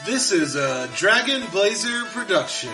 This is a Dragon Blazer production.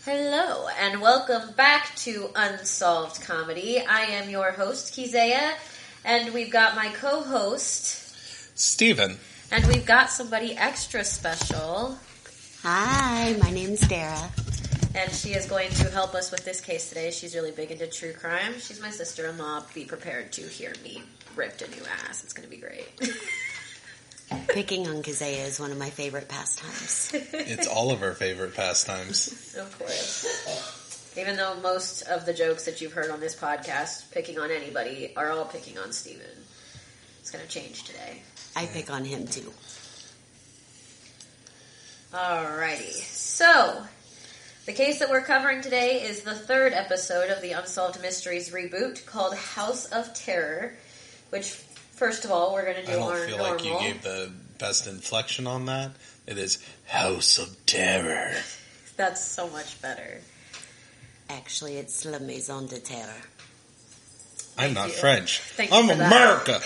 Hello, and welcome back to Unsolved Comedy. I am your host, Kezaya, and we've got my co-host, Steven. And we've got somebody extra special. Hi, my name's Dara. And she is going to help us with this case today. She's really big into true crime. She's my sister-in-law. Be prepared to hear me ripped a new ass. It's going to be great. Picking on Kezaya is one of my favorite pastimes. It's all of our favorite pastimes. Of course. Even though most of the jokes that you've heard on this podcast, picking on anybody, are all picking on Steven. It's going to change today. I pick on him too. Alrighty. So, the case that we're covering today is the third episode of the Unsolved Mysteries reboot called House of Terror, which, first of all, we're going to do our normal. I don't feel like you gave the best inflection on that. It is House of Terror. That's so much better. Actually, it's La Maison de Terror. I'm not French. I'm America.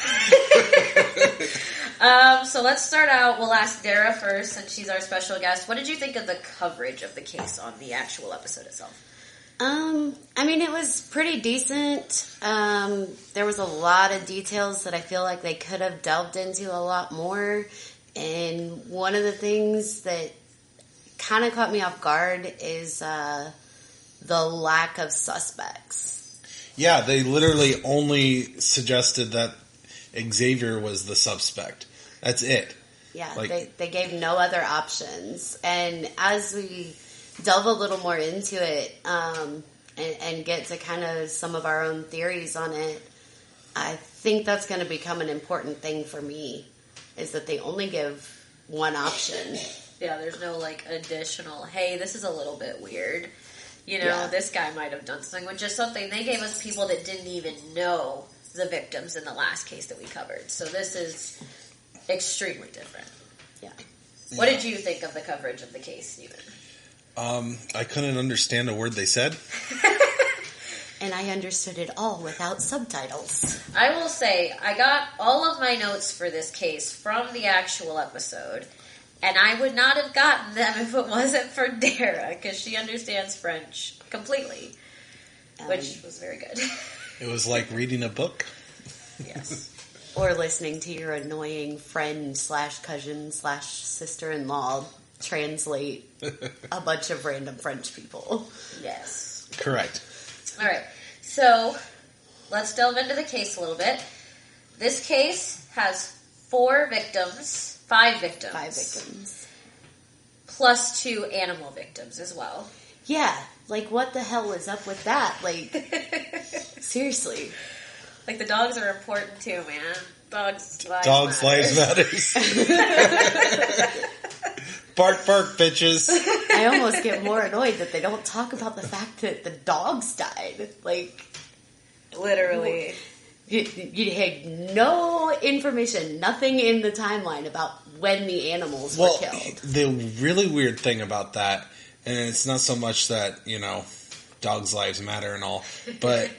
So let's start out. We'll ask Dara first, since she's our special guest. What did you think of the coverage of the case on the actual episode itself? I mean, it was pretty decent. There was a lot of details that I feel like they could have delved into a lot more. And one of the things that kind of caught me off guard is the lack of suspects. Yeah, they literally only suggested that Xavier was the suspect. That's it. Yeah, they gave no other options. And as we delve a little more into it and get to kind of some of our own theories on it, I think that's going to become an important thing for me, is that they only give one option. Yeah, there's no, additional, hey, this is a little bit weird. This guy might have done something, which is something they gave us people that didn't even know the victims in the last case that we covered. So this is extremely different. Yeah. What did you think of the coverage of the case, Steven? I couldn't understand a word they said. And I understood it all without subtitles. I will say, I got all of my notes for this case from the actual episode, and I would not have gotten them if it wasn't for Dara, because she understands French completely, which was very good. It was like reading a book. Yes. Or listening to your annoying friend / cousin / sister-in-law translate a bunch of random French people. Yes. Correct. All right. So, let's delve into the case a little bit. This case has 5 victims. 5 victims. Plus 2 animal victims as well. Yeah. What the hell is up with that? Seriously. The dogs are important too, man. Dogs' lives matters. Bark, bark, bitches. I almost get more annoyed that they don't talk about the fact that the dogs died. Literally. You had no information, nothing in the timeline about when the animals were killed. The really weird thing about that, and it's not so much that, dogs' lives matter and all, but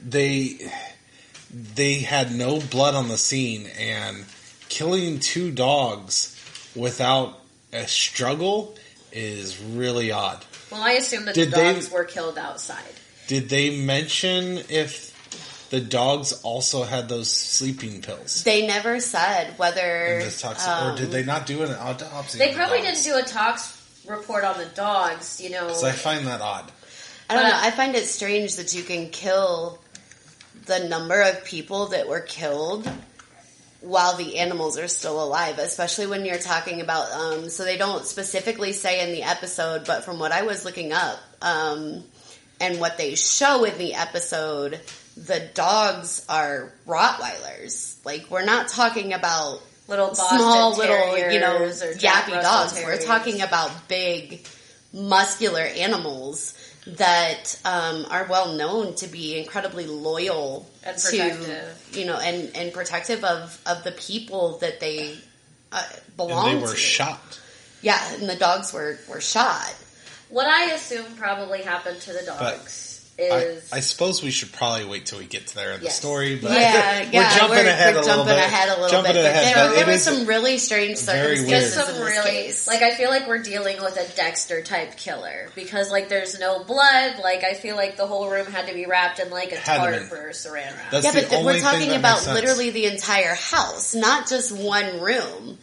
they had no blood on the scene, and killing 2 dogs without a struggle is really odd. Well, I assume that the dogs were killed outside. Did they mention if the dogs also had those sleeping pills? They never said whether... or did they not do an autopsy? They probably didn't do a tox report on the dogs, you know. Because I find that odd. I don't know. I find it strange that you can kill the number of people that were killed while the animals are still alive, especially when you're talking about, so they don't specifically say in the episode, but from what I was looking up, and what they show in the episode, the dogs are Rottweilers. Like, we're not talking about little small, Terriers, you know, or Jack yappy Russell dogs. Terriers. We're talking about big, muscular animals that are well known to be incredibly loyal and protective. to, you know, and protective of the people that they belong to. And they were shot. Yeah, and the dogs were shot. What I assume probably happened to the dogs is... I suppose we should probably wait till we get to there in the story, but we're jumping ahead a little bit. There were some really strange circumstances in this case. Like, I feel like we're dealing with a Dexter-type killer, because, like, there's no blood. Like, I feel like the whole room had to be wrapped in, like, a tarp or saran wrap. That's but we're talking about literally the entire house, not just one room.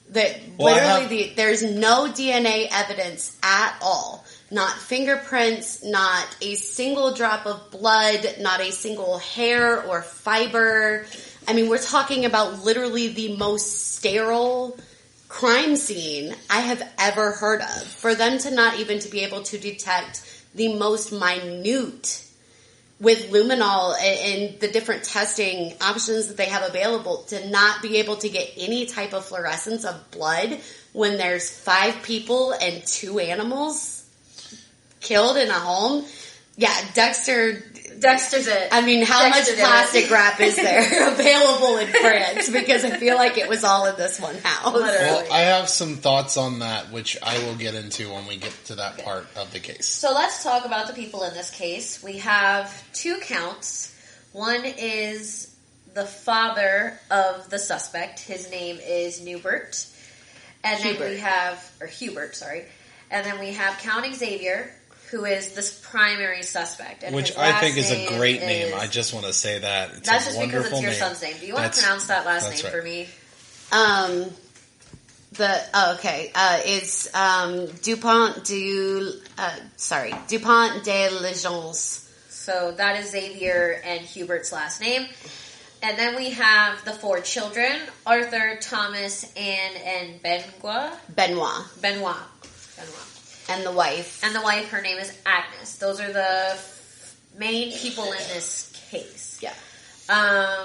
There's no DNA evidence at all. Not fingerprints, not a single drop of blood, not a single hair or fiber. I mean, we're talking about literally the most sterile crime scene I have ever heard of. For them to not even to be able to detect the most minute with luminol and the different testing options that they have available, to not be able to get any type of fluorescence of blood when there's 5 people and 2 animals killed in a home. Yeah, Dexter's it. I mean, how much plastic wrap is there available in France? Because I feel like it was all in this one house. Well, I have some thoughts on that, which I will get into when we get to that part of the case. So let's talk about the people in this case. We have 2 counts. One is the father of the suspect. His name is Hubert. And then we have Hubert. And then we have Count Xavier, who is this primary suspect. And which I think is a great name. I just want to say that. It's that's just because it's your son's name. Do you want to pronounce that last name for me? It's Dupont de Legence. So that is Xavier and Hubert's last name. And then we have the 4 children, Arthur, Thomas, Anne, and Benoit. And the wife. Her name is Agnes. Those are the main people in this case. Yeah.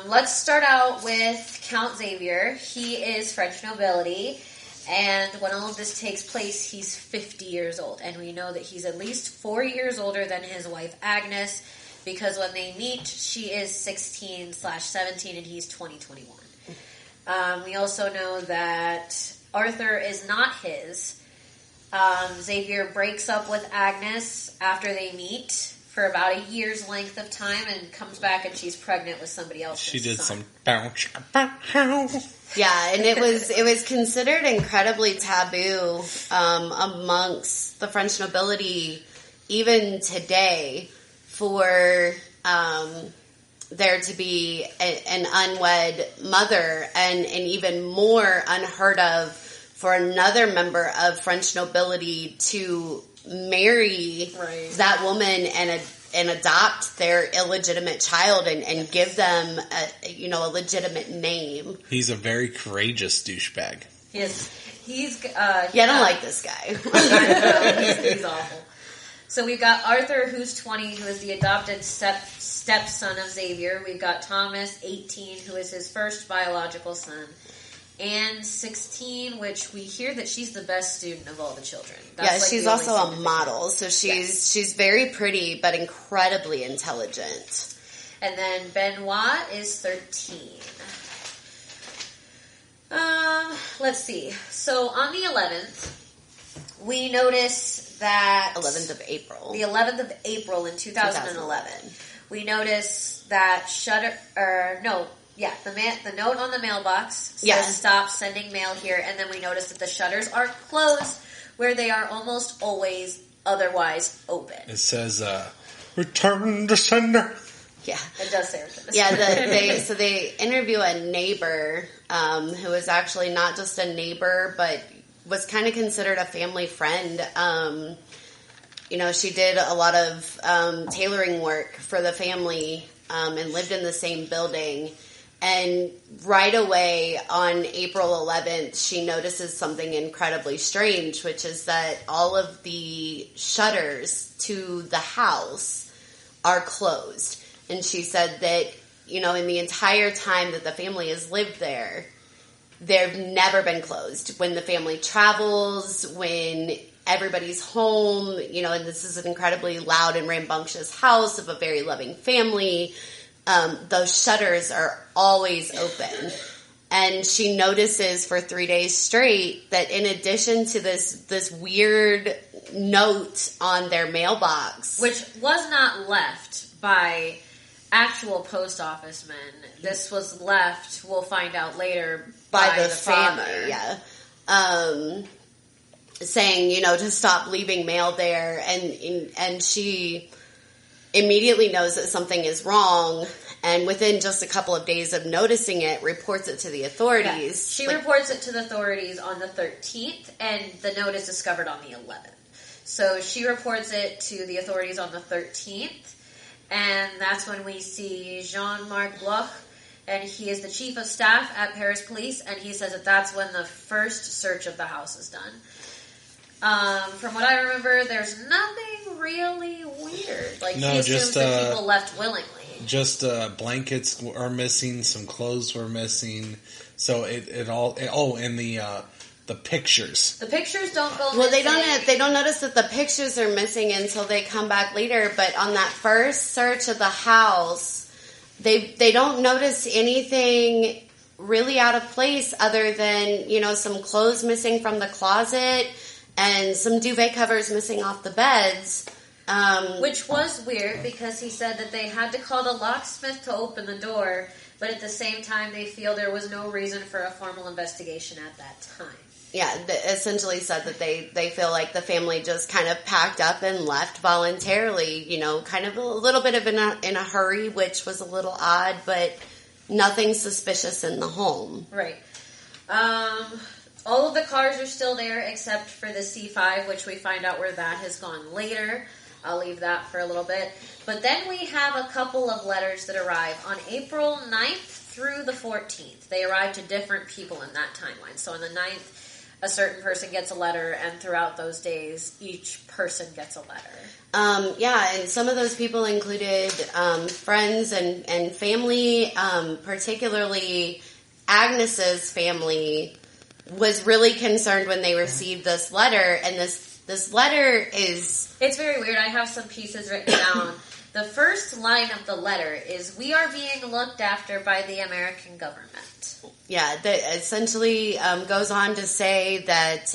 Let's start out with Count Xavier. He is French nobility. And when all of this takes place, he's 50 years old. And we know that he's at least 4 years older than his wife, Agnes, because when they meet, she is 16/17 and he's 2021. We also know that Arthur is not his. Xavier breaks up with Agnes after they meet for about a year's length of time and comes back and she's pregnant with somebody else. She did son. some bounce. Yeah, and it was considered incredibly taboo amongst the French nobility even today for there to be an unwed mother, and even more unheard of for another member of French nobility to marry that woman and adopt their illegitimate child and give them a legitimate name. He's a very courageous douchebag. I don't like this guy. He's awful. So we've got Arthur, who's 20, who is the adopted stepson of Xavier. We've got Thomas, 18, who is his first biological son. Anne, 16, which we hear that she's the best student of all the children. That's she's also a model, so she's very pretty but incredibly intelligent. And then Benoit is 13. Let's see. So on the 11th, we notice that... 11th of April. The 11th of April in 2011. We notice that Yeah, the note on the mailbox says stop sending mail here, and then we notice that the shutters are closed where they are almost always otherwise open. It says, return to sender. Yeah. It does say return to sender. Yeah, they interview a neighbor who is actually not just a neighbor, but was kind of considered a family friend. She did a lot of tailoring work for the family and lived in the same building. And right away on April 11th, she notices something incredibly strange, which is that all of the shutters to the house are closed. And she said that, in the entire time that the family has lived there, they've never been closed. When the family travels, when everybody's home, and this is an incredibly loud and rambunctious house of a very loving family, those shutters are always open. And she notices for 3 days straight that in addition to this weird note on their mailbox, which was not left by actual post office men, this was left, we'll find out later, by the family. Yeah. Saying, to stop leaving mail there, and she immediately knows that something is wrong, and within just a couple of days of noticing it, reports it to the authorities. Yeah. She reports it to the authorities on the 13th, and the note is discovered on the 11th. So she reports it to the authorities on the 13th, and that's when we see Jean-Marc Bloch, and he is the chief of staff at Paris Police, and he says that that's when the first search of the house is done. From what I remember, there's nothing really weird. He assumes that people left willingly. Just blankets are missing, some clothes were missing. So and the pictures. The pictures don't go missing. Well, they don't notice that the pictures are missing until they come back later. But on that first search of the house, they don't notice anything really out of place other than some clothes missing from the closet and some duvet covers missing off the beds. Which was weird because he said that they had to call the locksmith to open the door, but at the same time they feel there was no reason for a formal investigation at that time. Yeah, essentially said that they feel like the family just kind of packed up and left voluntarily, kind of a little bit of in a hurry, which was a little odd, but nothing suspicious in the home. Right. All of the cars are still there except for the C5, which we find out where that has gone later. I'll leave that for a little bit. But then we have a couple of letters that arrive on April 9th through the 14th. They arrive to different people in that timeline. So on the 9th, a certain person gets a letter, and throughout those days, each person gets a letter. And some of those people included friends and family, particularly Agnes's family was really concerned when they received this letter, and this letter is... It's very weird. I have some pieces written down. The first line of the letter is, "We are being looked after by the American government." Yeah, that essentially goes on to say that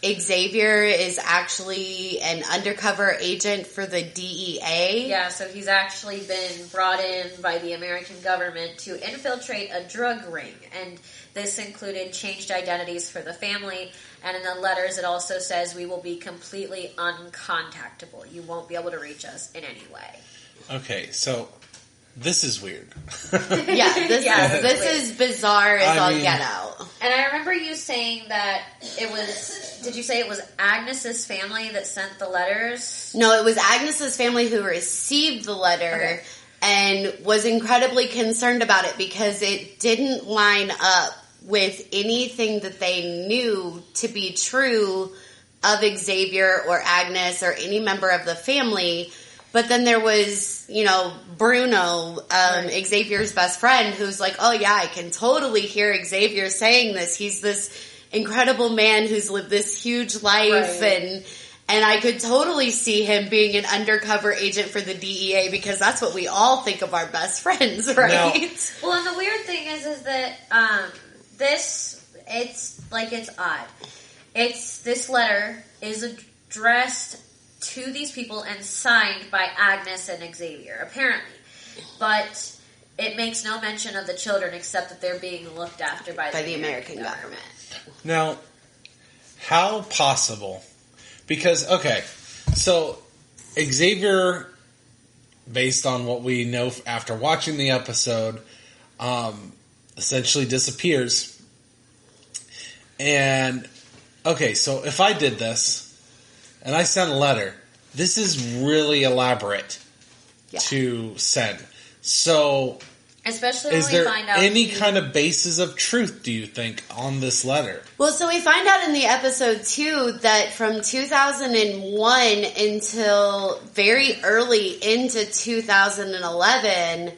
Xavier is actually an undercover agent for the DEA. Yeah, so he's actually been brought in by the American government to infiltrate a drug ring, and this included changed identities for the family, and in the letters it also says we will be completely uncontactable. You won't be able to reach us in any way. Okay, so this is weird. This is bizarre as all get out. And I remember you saying that it was... Did you say it was Agnes's family that sent the letters? No, it was Agnes's family who received the letter and was incredibly concerned about it because it didn't line up with anything that they knew to be true of Xavier or Agnes or any member of the family. But then there was, Bruno, Xavier's best friend, who's like, oh yeah, I can totally hear Xavier saying this. He's this incredible man who's lived this huge life, and I could totally see him being an undercover agent for the DEA because that's what we all think of our best friends, right? No. Well, and the weird thing is that it's odd. This letter is addressed to these people and signed by Agnes and Xavier, apparently. But it makes no mention of the children except that they're being looked after by the American government. Now, how possible? Because, okay, so Xavier, based on what we know after watching the episode, essentially disappears. And, okay, so if I did this, and I sent a letter, this is really elaborate to send. So, especially when is we there find out any kind of basis of truth, do you think, on this letter? Well, so we find out in the episode, too, that from 2001 until very early into 2011,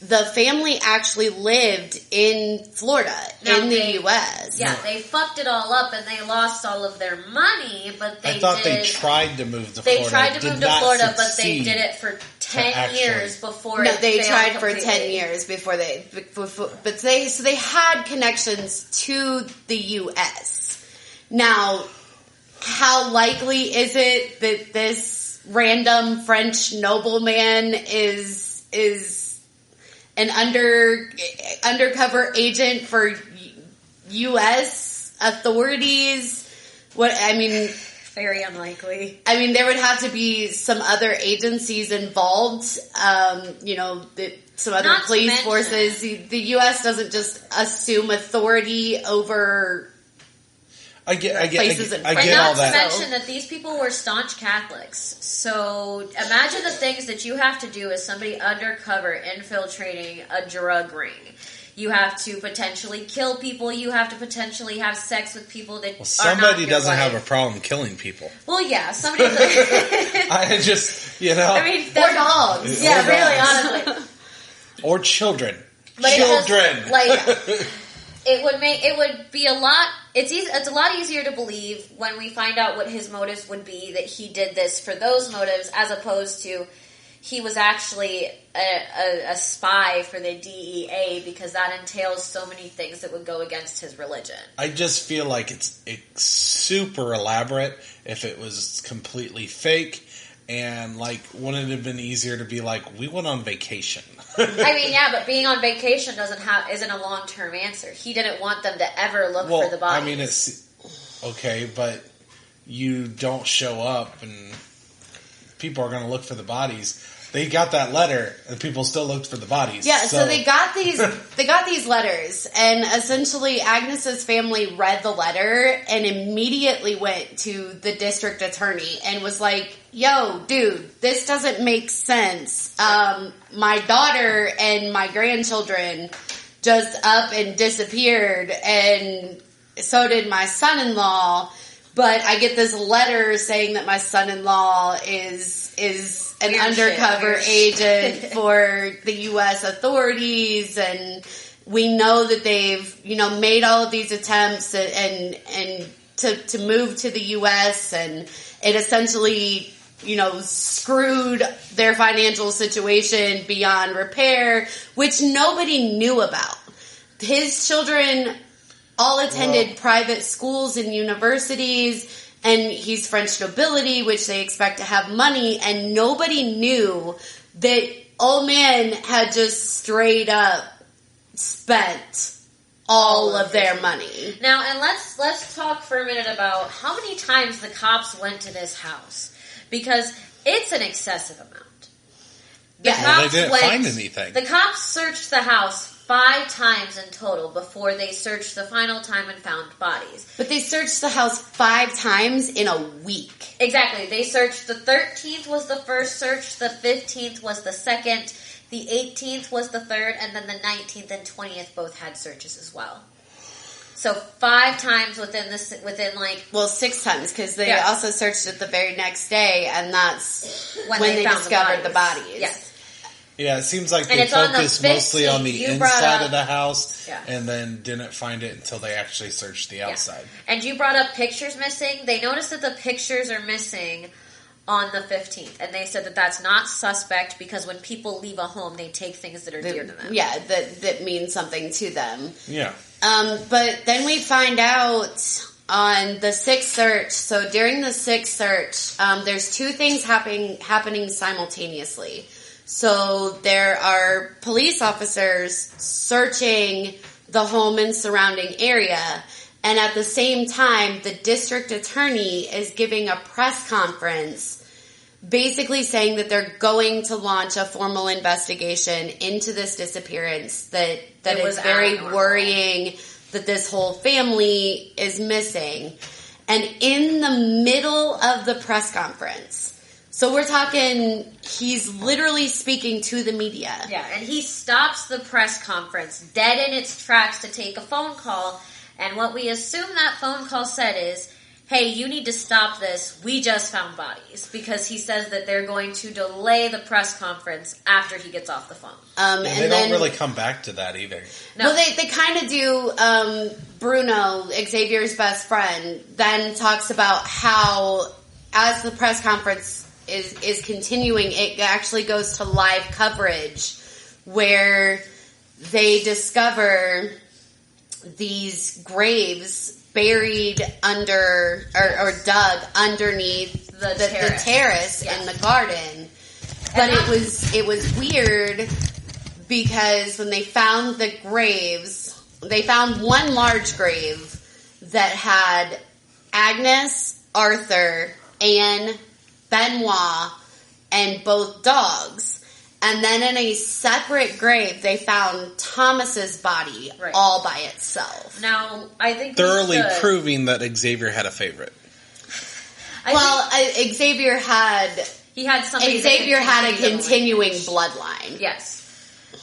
the family actually lived in Florida, in the U.S. Yeah, they fucked it all up and they lost all of their money, but they they tried to move to Florida. They tried to move to Florida, but they did it for 10 years before. No, they tried for 10 years before they. But they had connections to the U.S. Now, how likely is it that this random French nobleman is an undercover agent for U.S. authorities? Very unlikely. I mean, there would have to be some other agencies involved, some other police forces. The U.S. doesn't just assume authority over places in France. I get all that. Not to mention that these people were staunch Catholics. So imagine the things that you have to do as somebody undercover infiltrating a drug ring. You have to potentially kill people. You have to potentially have sex with people that somebody are not doesn't your have wife. a problem killing people. Well, yeah, somebody. I just, I mean, or dogs. Yeah, really, honestly. Or children. But Children. It would be a lot. It's a lot easier to believe when we find out what his motives would be, that he did this for those motives, as opposed to he was actually a spy for the DEA, because that entails so many things that would go against his religion. I just feel like it's super elaborate if it was completely fake. And, wouldn't it have been easier to be like, we went on vacation? I mean, yeah, but being on vacation isn't a long-term answer. He didn't want them to ever look for the bodies. I mean, it's okay, but you don't show up and people are going to look for the bodies. They got that letter, and people still looked for the bodies. Yeah, so they got these letters, and essentially Agnes's family read the letter and immediately went to the district attorney and was like, "Yo, dude, this doesn't make sense. My daughter and my grandchildren just up and disappeared, and so did my son-in-law. But I get this letter saying that my son-in-law is an undercover agent for the U.S. authorities, and we know that they've, made all of these attempts and to move to the U.S. and it essentially, screwed their financial situation beyond repair, which nobody knew about. His children all attended private schools and universities, and he's French nobility, which they expect to have money, and nobody knew that old man had just straight up spent all of their money. Now, and let's talk for a minute about how many times the cops went to this house, because it's an excessive amount. They didn't find anything. The cops searched the house 5 times in total before they searched the final time and found bodies. But they searched the house 5 times in a week. Exactly. They searched, the 13th was the first search, the 15th was the second, the 18th was the third, and then the 19th and 20th both had searches as well. So 5 times within 6 times, because they also searched it the very next day, and that's when they discovered the bodies. Yes. Yeah, it seems like they focused mostly on the inside of the house and then didn't find it until they actually searched the outside. Yeah. And you brought up pictures missing. They noticed that the pictures are missing on the 15th. And they said that that's not suspect because when people leave a home, they take things that are dear to them. Yeah, that means something to them. Yeah. But then we find out on the 6th search. So during the 6th search, there's 2 things happening simultaneously. So there are police officers searching the home and surrounding area. And at the same time, the district attorney is giving a press conference basically saying that they're going to launch a formal investigation into this disappearance, that it's very worrying that this whole family is missing. And in the middle of the press conference, so we're talking, he's literally speaking to the media. Yeah, and he stops the press conference dead in its tracks to take a phone call. And what we assume that phone call said is, hey, you need to stop this. We just found bodies. Because he says that they're going to delay the press conference after he gets off the phone. And they don't really come back to that either. No. Well, they kind of do. Bruno, Xavier's best friend, then talks about how, as the press conference is continuing, it actually goes to live coverage where they discover these graves buried under or dug underneath the terrace in the garden. But it was weird because when they found the graves, they found one large grave that had Agnes, Arthur, Anne, Benoit, and both dogs. And then in a separate grave, they found Thomas's body all by itself. Now, I think thoroughly proving that Xavier had a favorite. Xavier had a continuing bloodline. Yes.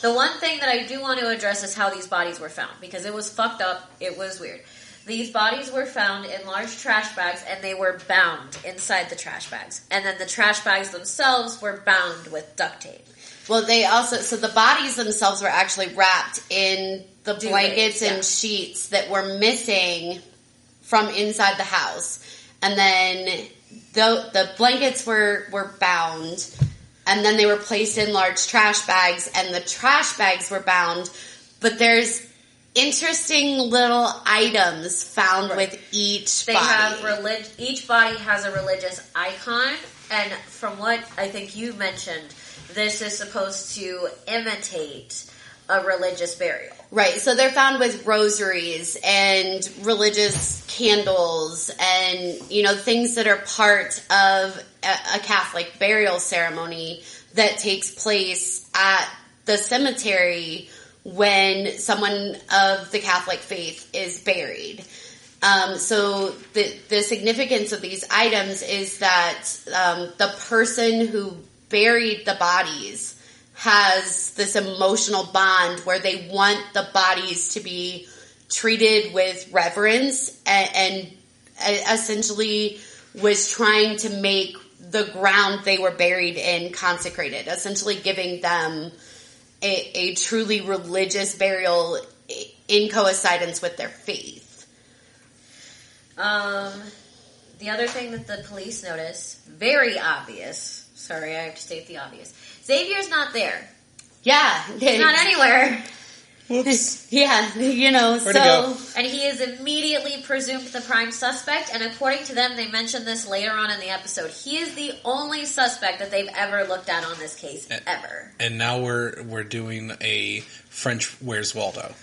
The one thing that I do want to address is how these bodies were found, because it was fucked up. It was weird. These bodies were found in large trash bags, and they were bound inside the trash bags. And then the trash bags themselves were bound with duct tape. Well, so the bodies themselves were actually wrapped in the blankets and sheets that were missing from inside the house. And then the blankets were bound, and then they were placed in large trash bags, and the trash bags were bound. But there's interesting little items found with each body. Each body has a religious icon, and from what I think you mentioned, this is supposed to imitate a religious burial. Right, so they're found with rosaries and religious candles and, things that are part of a Catholic burial ceremony that takes place at the cemetery when someone of the Catholic faith is buried. So the significance of these items is that the person who buried the bodies has this emotional bond where they want the bodies to be treated with reverence and essentially was trying to make the ground they were buried in consecrated, essentially giving them a truly religious burial in coincidence with their faith. The other thing that the police notice, very obvious, sorry, I have to state the obvious, Xavier's not there. Yeah. He's not anywhere. Whoops. Yeah, Where'd he go? And he is immediately presumed the prime suspect, and according to them, they mentioned this later on in the episode, he is the only suspect that they've ever looked at on this case, ever. And now we're doing a French Where's Waldo.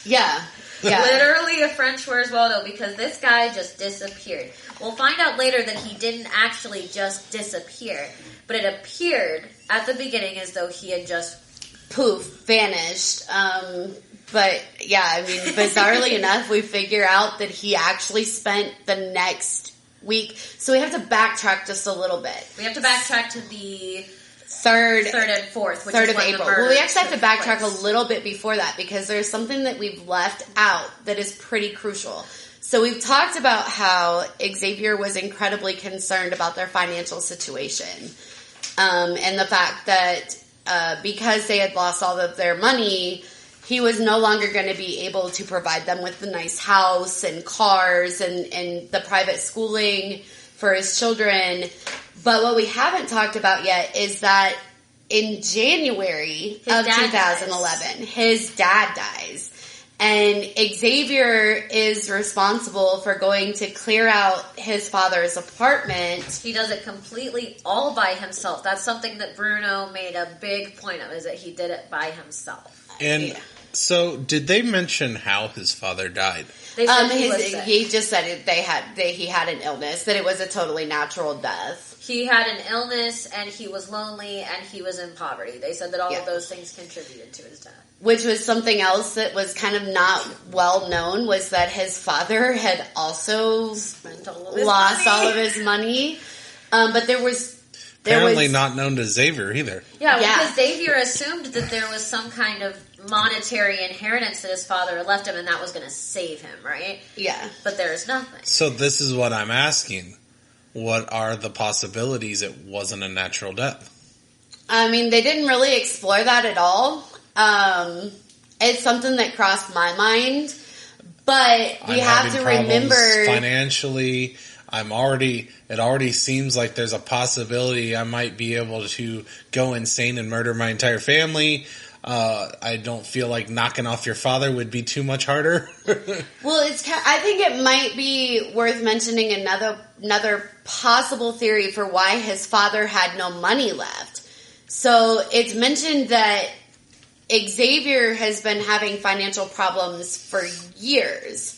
Yeah. Literally a French Where's Waldo, because this guy just disappeared. We'll find out later that he didn't actually just disappear, but it appeared at the beginning as though he had just vanished. But yeah, bizarrely enough, we figure out that he actually spent the next week. So we have to backtrack just a little bit. We have to backtrack to the third and fourth, which 3rd is of when April. the murder Well, we actually have to took backtrack place. a little bit before that because there's something that we've left out that is pretty crucial. So we've talked about how Xavier was incredibly concerned about their financial situation, and the fact that because they had lost all of their money, he was no longer going to be able to provide them with the nice house and cars and the private schooling for his children. But what we haven't talked about yet is that in January of 2011, his dad dies. And Xavier is responsible for going to clear out his father's apartment. He does it completely all by himself. That's something that Bruno made a big point of, is that he did it by himself. And so, did they mention how his father died? They said he was sick. He just said he had an illness, that it was a totally natural death. He had an illness, and he was lonely, and he was in poverty. They said that all of those things contributed to his death. Which was something else that was kind of not well known, was that his father had also lost all of his money. But there was apparently not known to Xavier either. Yeah, because Xavier assumed that there was some kind of monetary inheritance that his father left him, and that was going to save him, right? Yeah. But there's nothing. So this is what I'm asking. What are the possibilities it wasn't a natural death? I mean, they didn't really explore that at all. It's something that crossed my mind, but we have to remember financially. It already seems like there's a possibility I might be able to go insane and murder my entire family. I don't feel like knocking off your father would be too much harder. Well, I think it might be worth mentioning another possible theory for why his father had no money left. So it's mentioned that Xavier has been having financial problems for years.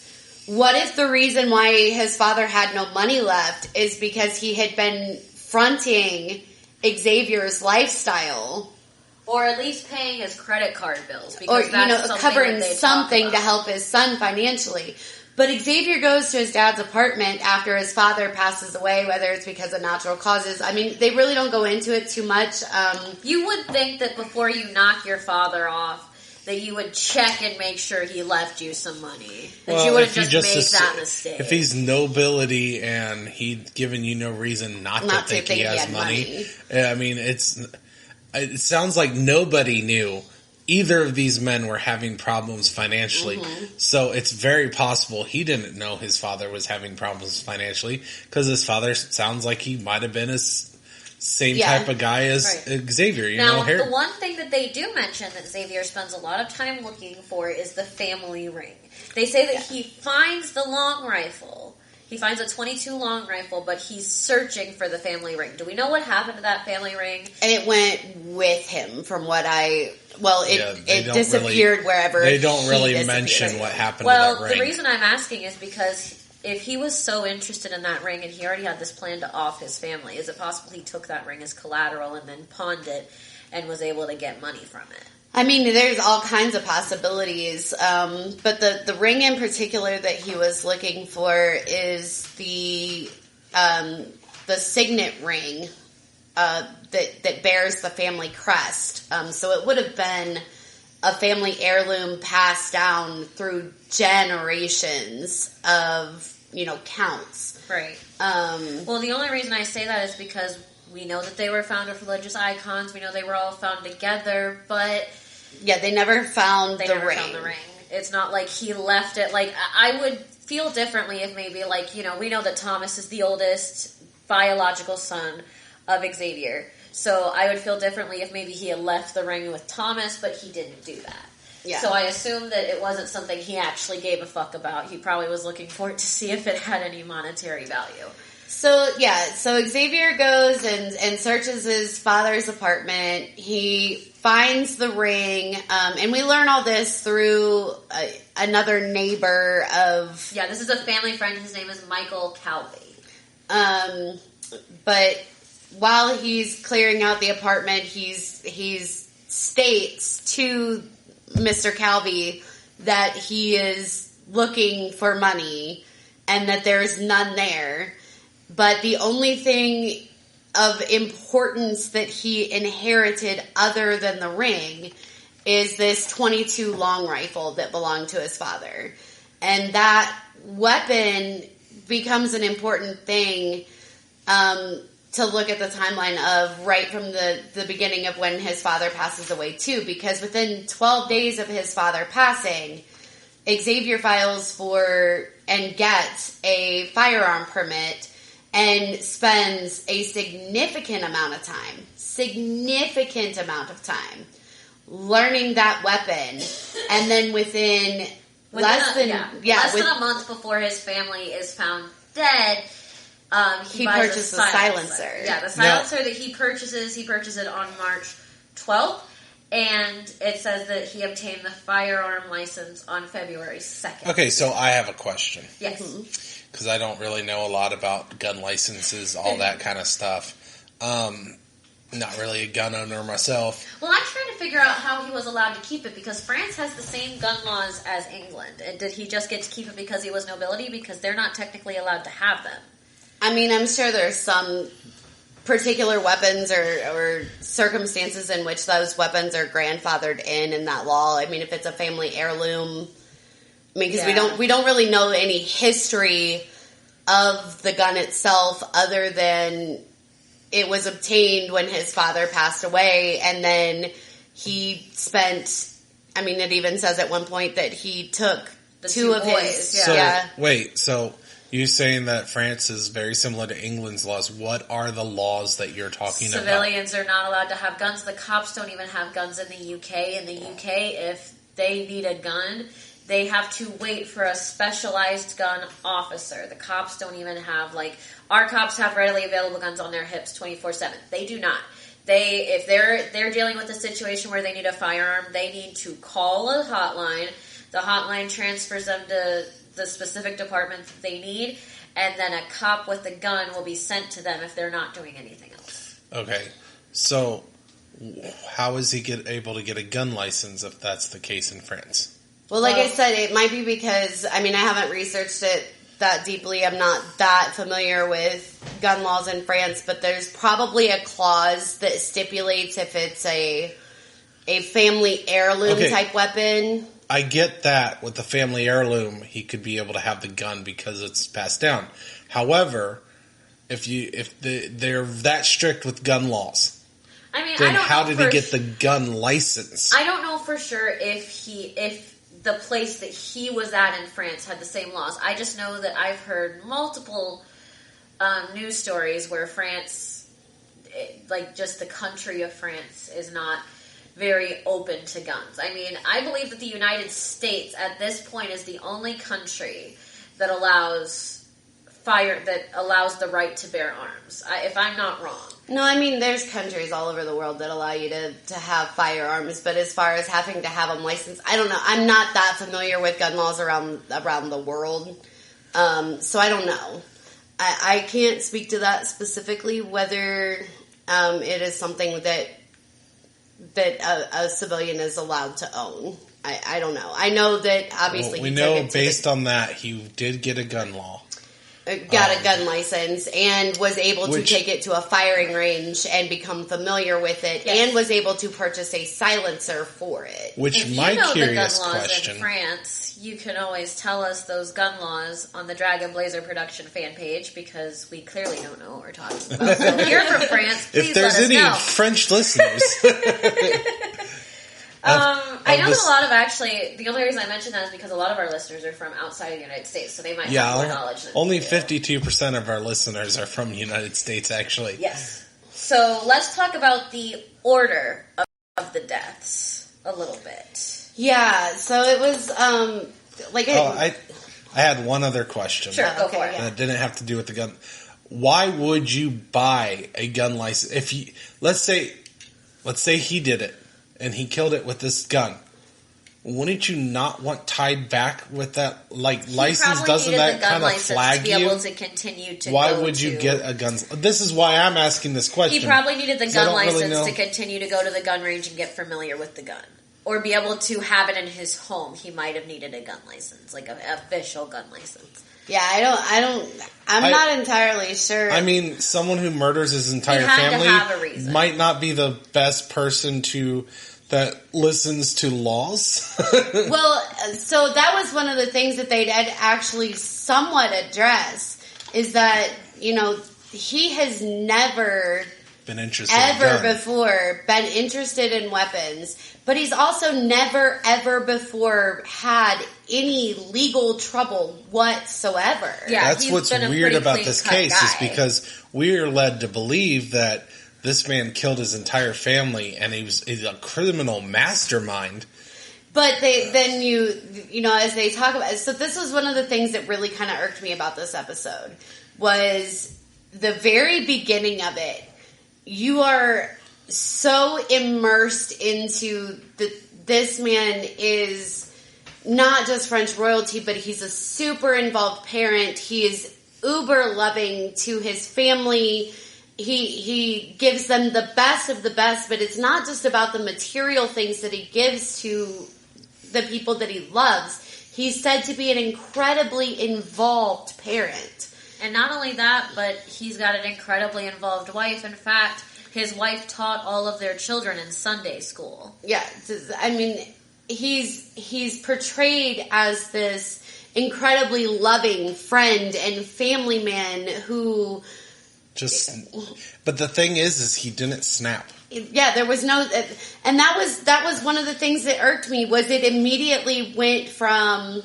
What if the reason why his father had no money left is because he had been fronting Xavier's lifestyle? Or at least paying his credit card bills. Because Or, that's covering something to help his son financially. But Xavier goes to his dad's apartment after his father passes away, whether it's because of natural causes. I mean, they really don't go into it too much. You would think that before you knock your father off, that you would check and make sure he left you some money. That you wouldn't just make that mistake. If he's nobility and he'd given you no reason not to think he has money. I mean, it sounds like nobody knew either of these men were having problems financially. Mm-hmm. So it's very possible he didn't know his father was having problems financially, because his father sounds like he might have been a same type of guy as Xavier. Now, the one thing that they do mention that Xavier spends a lot of time looking for is the family ring. They say that he finds the long rifle. He finds a .22 long rifle, but he's searching for the family ring. Do we know what happened to that family ring? It went with him, from what it disappeared wherever. They don't really mention what happened to that ring. Well, the reason I'm asking is because if he was so interested in that ring and he already had this plan to off his family, is it possible he took that ring as collateral and then pawned it and was able to get money from it? I mean, there's all kinds of possibilities, but the ring in particular that he was looking for is the signet ring that bears the family crest. So it would have been a family heirloom passed down through generations of counts. Right. Well, the only reason I say that is because we know that they were found with religious icons. We know they were all found together, but they never found the ring. It's not like he left it. Like, I would feel differently if maybe, we know that Thomas is the oldest biological son of Xavier. So I would feel differently if maybe he had left the ring with Thomas, but he didn't do that. Yeah. So I assume that it wasn't something he actually gave a fuck about. He probably was looking for it to see if it had any monetary value. So Xavier goes and searches his father's apartment. He finds the ring, and we learn all this through another neighbor of... Yeah, this is a family friend. His name is Michael Calvi. But while he's clearing out the apartment, he's states to Mr. Calvi that he is looking for money and that there's none there. But the only thing of importance that he inherited other than the ring is this .22 long rifle that belonged to his father. And that weapon becomes an important thing to look at the timeline of right from the beginning of when his father passes away too, because within 12 days of his father passing, Xavier files for and gets a firearm permit and spends a significant amount of time learning that weapon. And then within less than a month before his family is found dead. He purchased a silencer. Yeah, the silencer that he purchases it on March 12th, and it says that he obtained the firearm license on February 2nd. Okay, so I have a question. Yes. Because I don't really know a lot about gun licenses, all that kind of stuff. Not really a gun owner myself. Well, I'm trying to figure out how he was allowed to keep it, because France has the same gun laws as England. And did he just get to keep it because he was nobility? Because they're not technically allowed to have them. I mean, I'm sure there's some particular weapons or circumstances in which those weapons are grandfathered in that law. I mean, if it's a family heirloom, I mean, because we don't really know any history of the gun itself other than it was obtained when his father passed away, and then he spent, I mean, it even says at one point that he took two of boys, his... Wait, so you're saying that France is very similar to England's laws. What are the laws that you're talking about? Civilians are not allowed to have guns. The cops don't even have guns in the UK. In the UK, if they need a gun, they have to wait for a specialized gun officer. The cops don't even have, like, our cops have readily available guns on their hips 24/7. They do not. If they're dealing with a situation where they need a firearm, they need to call a hotline. The hotline transfers them to the specific department that they need, and then a cop with a gun will be sent to them if they're not doing anything else. Okay, so how is he able to get a gun license if that's the case in France? Well, like I said, it might be because, I mean, I haven't researched it that deeply. I'm not that familiar with gun laws in France, but there's probably a clause that stipulates if it's a family heirloom type weapon. I get that with the family heirloom, he could be able to have the gun because it's passed down. However, if they're that strict with gun laws, I mean, then how did he get the gun license? I don't know for sure if the place that he was at in France had the same laws. I just know that I've heard multiple news stories where France, like just the country of France, is not very open to guns. I mean, I believe that the United States at this point is the only country that allows the right to bear arms, if I'm not wrong. No, I mean, there's countries all over the world that allow you to have firearms, but as far as having to have them licensed, I don't know. I'm not that familiar with gun laws around the world, so I don't know. I can't speak to that specifically, whether it is something that a civilian is allowed to own. I don't know. I know that obviously we know based on that he did get a gun law. Got a gun license and was able to take it to a firing range and become familiar with it, and was able to purchase a silencer for it. Which if my you know curious the gun laws question in France, you can always tell us those gun laws on the Dragon Blazer production fan page, because we clearly don't know what we're talking about. So if you're from France, please if there's let us any know. French listeners. I know that a lot of the only reason I mention that is because a lot of our listeners are from outside of the United States, so they might have more knowledge than only we do. 52% of our listeners are from the United States, actually. Yes. So let's talk about the order of the deaths a little bit. Yeah, so it was I had one other question. Sure, go for it. That didn't have to do with the gun. Why would you buy a gun license if you let's say he did it and he killed it with this gun? Wouldn't you not want tied back with that license? Doesn't that kind of flag you? To be able to continue to why would you get a gun? This is why I'm asking this question. He probably needed the gun license to continue to go to the gun range and get familiar with the gun, or be able to have it in his home. He might have needed a gun license, like an official gun license. Yeah, I'm not entirely sure. I mean, someone who murders his entire family might not be the best person that listens to laws. Well, so that was one of the things that they'd actually somewhat addressed, is that, he has never been interested before been interested in weapons, but he's also never ever before had any legal trouble whatsoever. Yeah, that's what's weird about this case is because we're led to believe that this man killed his entire family and he's a criminal mastermind. But then you know, as they talk about it, so this was one of the things that really kind of irked me about this episode was the very beginning of it. You are so immersed into this man is not just French royalty, but he's a super involved parent. He is uber loving to his family. He gives them the best of the best, but it's not just about the material things that he gives to the people that he loves. He's said to be an incredibly involved parent. And not only that, but he's got an incredibly involved wife. In fact, his wife taught all of their children in Sunday school. Yeah, I mean, he's portrayed as this incredibly loving friend and family man who... But the thing is he didn't snap. Yeah, there was no... And that was one of the things that irked me, was it immediately went from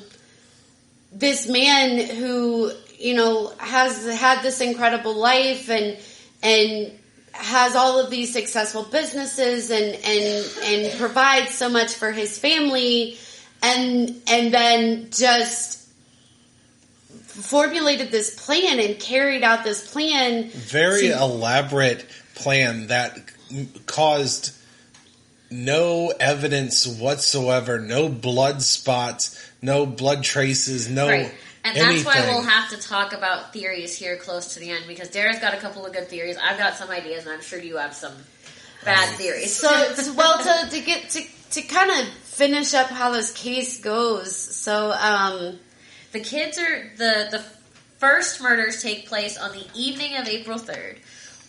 this man who, you know, has had this incredible life and has all of these successful businesses and provides so much for his family and then just formulated this plan and carried out this plan. Very elaborate plan that caused no evidence whatsoever, no blood spots, no blood traces, no right. And anything. That's why we'll have to talk about theories here close to the end, because Dara's got a couple of good theories. I've got some ideas, and I'm sure you have some bad theories. So, well, to kind of finish up how this case goes, so the kids are the first murders take place on the evening of April 3rd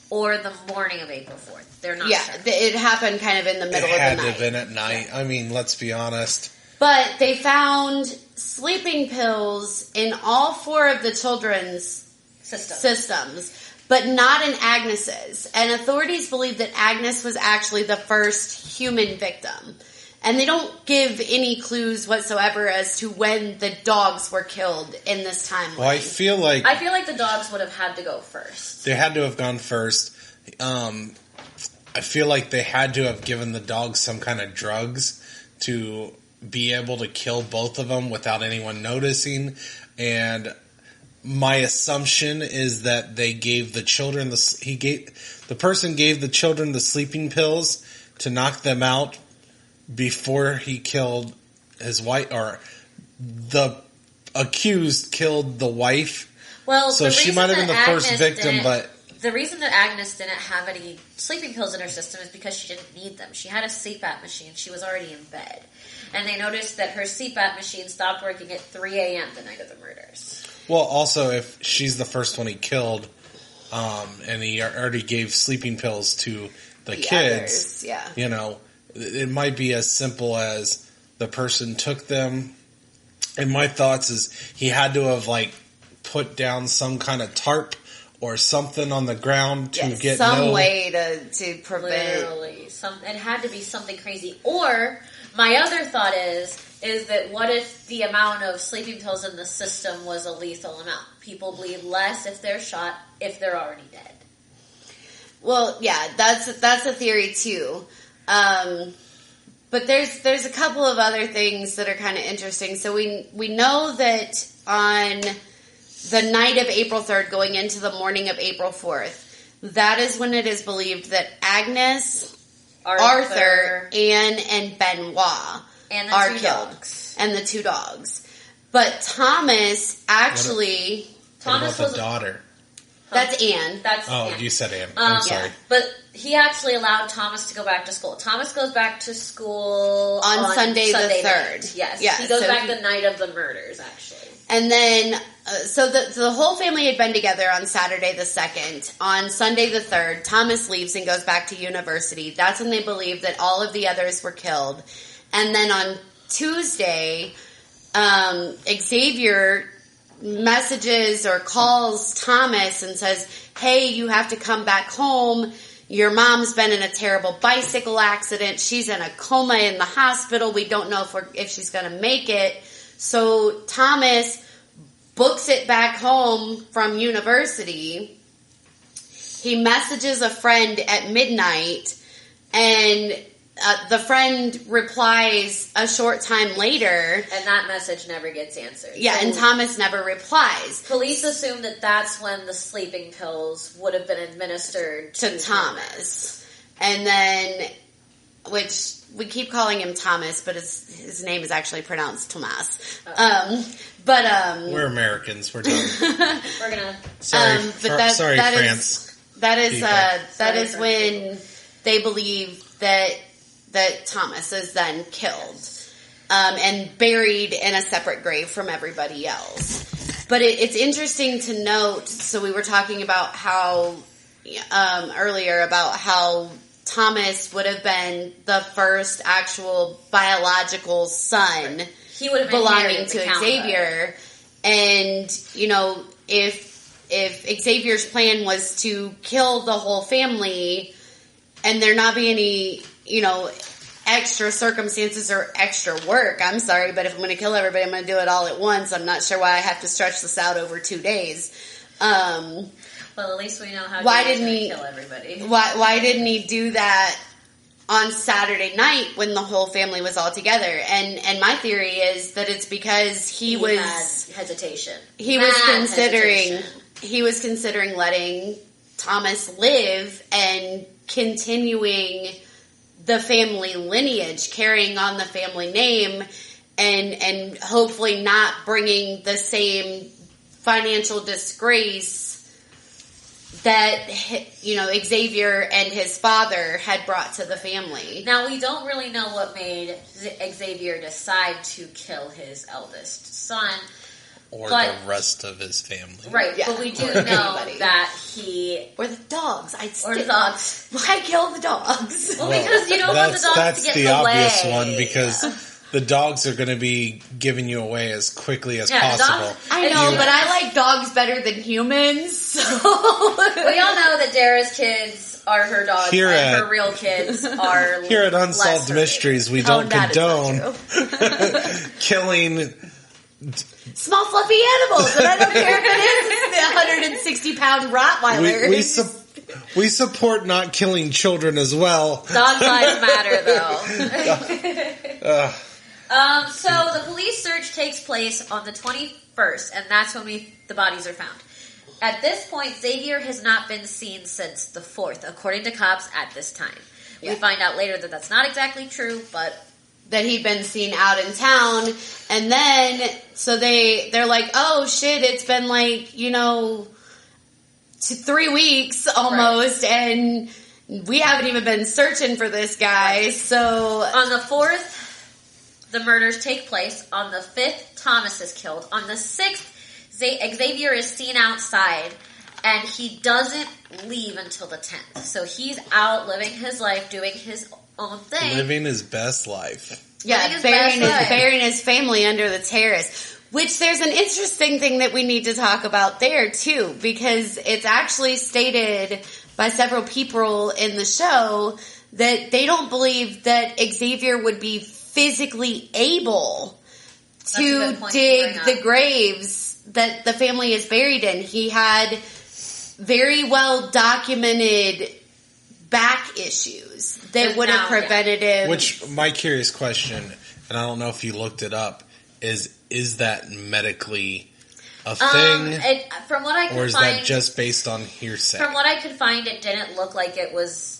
or the morning of April 4th. They're not sure. It happened kind of in the middle of the night. It had to have been at night. Yeah. I mean, let's be honest. But they found sleeping pills in all four of the children's systems, but not in Agnes's. And authorities believe that Agnes was actually the first human victim. And they don't give any clues whatsoever as to when the dogs were killed in this timeline. Well, I feel like the dogs would have had to go first. They had to have gone first. I feel like they had to have given the dogs some kind of drugs to be able to kill both of them without anyone noticing. And my assumption is that they gave the children the person gave the children the sleeping pills to knock them out before he killed his wife, or the accused killed the wife. Well, so she might have been the first victim, but the reason that Agnes didn't have any sleeping pills in her system is because she didn't need them. She had a CPAP machine. She was already in bed. And they noticed that her CPAP machine stopped working at 3 a.m. the night of the murders. Well, also, if she's the first one he killed, and he already gave sleeping pills to the kids, others, you know, it might be as simple as the person took them. And my thoughts is he had to have, like, put down some kind of tarp or something on the ground to get some way to prevent. Literally, it had to be something crazy. Or my other thought is that what if the amount of sleeping pills in the system was a lethal amount? People bleed less if they're shot if they're already dead. Well, yeah, that's a theory too. But there's a couple of other things that are kind of interesting. So we know that on the night of April 3rd going into the morning of April 4th, that is when it is believed that Agnes, Arthur Anne, and Benoit and are killed. Dogs. And the two dogs. But Thomas actually... What about the daughter? That's Anne. Anne. You said Anne. I'm sorry. Yeah. But he actually allowed Thomas to go back to school. Thomas goes back to school on Sunday the 3rd. Night. Yes. Yeah, he goes back the night of the murders, actually. And then, so the whole family had been together on Saturday the 2nd. On Sunday the 3rd, Thomas leaves and goes back to university. That's when they believe that all of the others were killed. And then on Tuesday, Xavier messages or calls Thomas and says, hey, you have to come back home. Your mom's been in a terrible bicycle accident. She's in a coma in the hospital. We don't know if she's going to make it. So Thomas books it back home from university. He messages a friend at midnight and the friend replies a short time later. And that message never gets answered. Yeah, and Thomas never replies. Police assume that that's when the sleeping pills would have been administered to Thomas. And then, which we keep calling him Thomas, but his name is actually pronounced Tomas. We're Americans. We're done. We're gonna. Sorry, sorry, France. That is when they believe that Thomas is then killed and buried in a separate grave from everybody else. But it's interesting to note. So we were talking about how earlier about how Thomas would have been the first actual biological son. Right. He would have belonging to Xavier, and if Xavier's plan was to kill the whole family, and there not be any extra circumstances or extra work. I'm sorry, but if I'm going to kill everybody, I'm going to do it all at once. I'm not sure why I have to stretch this out over 2 days. Well, at least we know how. Why didn't he kill everybody? Why didn't he do that on Saturday night when the whole family was all together? And my theory is that it's because he was had hesitation. He was considering letting Thomas live and continuing the family lineage, carrying on the family name, and hopefully not bringing the same financial disgrace that Xavier and his father had brought to the family. Now, we don't really know what made Xavier decide to kill his eldest son. Or the rest of his family. Right, yeah. But we do know that he... Or the dogs. Or the dogs. Why kill the dogs? Well, because you don't want the dogs to get in the way. That's the obvious one, because... The dogs are going to be giving you away as quickly as possible. I know, but I like dogs better than humans. So. We all know that Dara's kids are her dogs, and her real kids are here at Unsolved Mysteries. We don't condone killing small fluffy animals, and I don't care if it is the 160-pound Rottweiler. We support not killing children as well. Dog lives matter, though. So the police search takes place on the 21st, and that's when the bodies are found. At this point, Xavier has not been seen since the 4th, according to cops at this time. Yeah. We find out later that that's not exactly true, but... That he'd been seen out in town, and then, so they're like, oh shit, it's been 3 weeks almost, right. And we haven't even been searching for this guy, right. So... On the 4th... The murders take place. On the 5th, Thomas is killed. On the 6th, Xavier is seen outside, and he doesn't leave until the 10th. So he's out living his life, doing his own thing. Living his best life. Yeah, burying his family under the terrace. Which there's an interesting thing that we need to talk about there, too, because it's actually stated by several people in the show that they don't believe that Xavier would be physically able to dig the graves that the family is buried in. He had very well documented back issues that would have prevented him. Which, my curious question, and I don't know if you looked it up, is that medically a thing? From what I could find, or is that just based on hearsay? From what I could find, it didn't look like it was.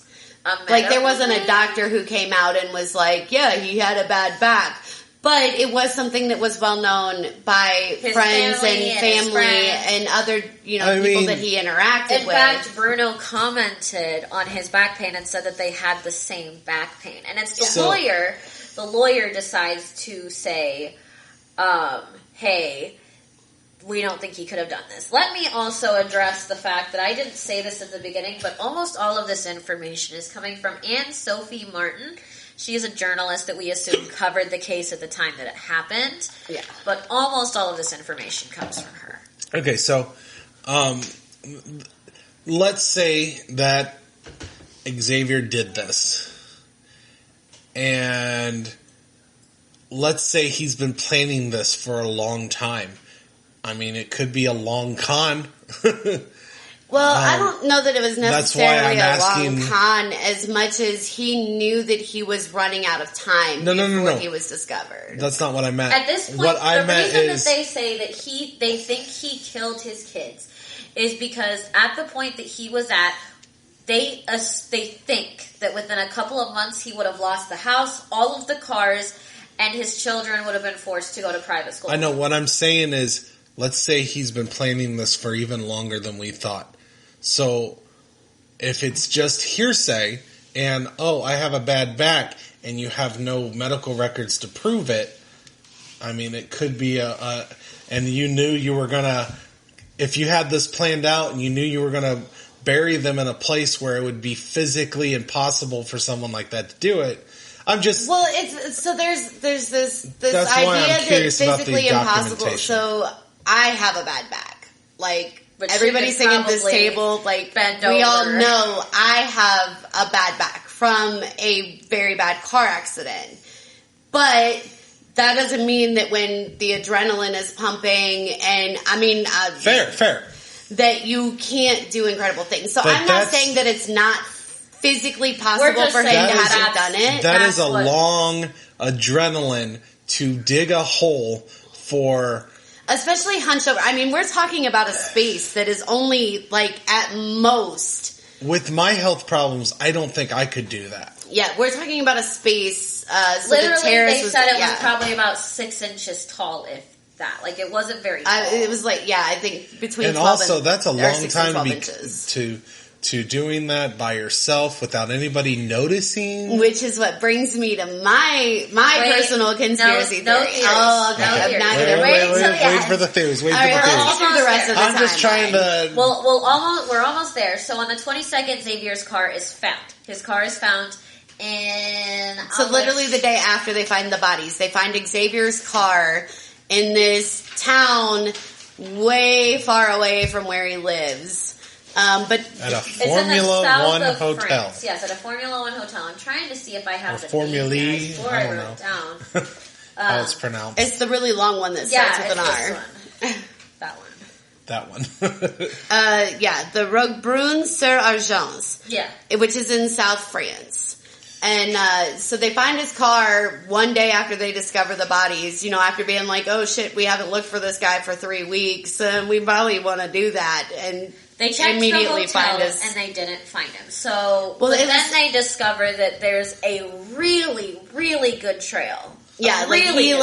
Like, there wasn't a doctor who came out and was like, yeah, he had a bad back. But it was something that was well known by his friends and family and other, people that he interacted with. In fact, Bruno commented on his back pain and said that they had the same back pain. And it's the lawyer. The lawyer decides to say, hey, we don't think he could have done this. Let me also address the fact that I didn't say this at the beginning, but almost all of this information is coming from Anne-Sophie Martin. She is a journalist that we assume covered the case at the time that it happened. Yeah. But almost all of this information comes from her. Okay, so let's say that Xavier did this. And let's say he's been planning this for a long time. I mean, it could be a long con. Well, I don't know that it was necessarily a long asking, con as much as he knew that he was running out of time before he was discovered. That's not what I meant. At this point, the reason that they say that they think he killed his kids is because at the point that he was at, they think that within a couple of months he would have lost the house, all of the cars, and his children would have been forced to go to private school. I know. What I'm saying is, let's say he's been planning this for even longer than we thought. So if it's just hearsay and, I have a bad back and you have no medical records to prove it, I mean, it could be and you knew you were going to, if you had this planned out and you knew you were going to bury them in a place where it would be physically impossible for someone like that to do it. I'm just... Well, there's this idea that physically impossible. So I have a bad back. Like, but everybody's sitting at this table, like, we all know I have a bad back from a very bad car accident. But that doesn't mean that when the adrenaline is pumping and, I mean... Fair. That you can't do incredible things. So I'm not saying that it's not physically possible for him to have done it. That is a long adrenaline to dig a hole for... Especially hunched over. I mean, we're talking about a space that is only, like, at most... With my health problems, I don't think I could do that. Yeah, we're talking about a space... so literally, the terrace they said it was probably about 6 inches tall, if that. Like, it wasn't very tall. It was like, I think between 12 and also, that's a long time to doing that by yourself without anybody noticing. Which is what brings me to my personal conspiracy theory. Wait for the theories. Wait for the theories. I'm just trying to... we're almost there. So on the 22nd, Xavier's car is found. His car is found in... So literally the day after they find the bodies, they find Xavier's car in this town way far away from where he lives. But at a Formula One hotel. France. Yes, at a Formula One hotel. I'm trying to see if I have the Formula name. I don't know. Down. How it's pronounced. It's the really long one that starts with an R. That one. The Roquebrune-sur-Argens. Yeah. Which is in South France. And so they find his car one day after they discover the bodies, after being like, oh shit, we haven't looked for this guy for 3 weeks, and we probably want to do that. And they checked immediately the hotel and they didn't find him. So, then they discover that there's a really, really good trail. Yeah, he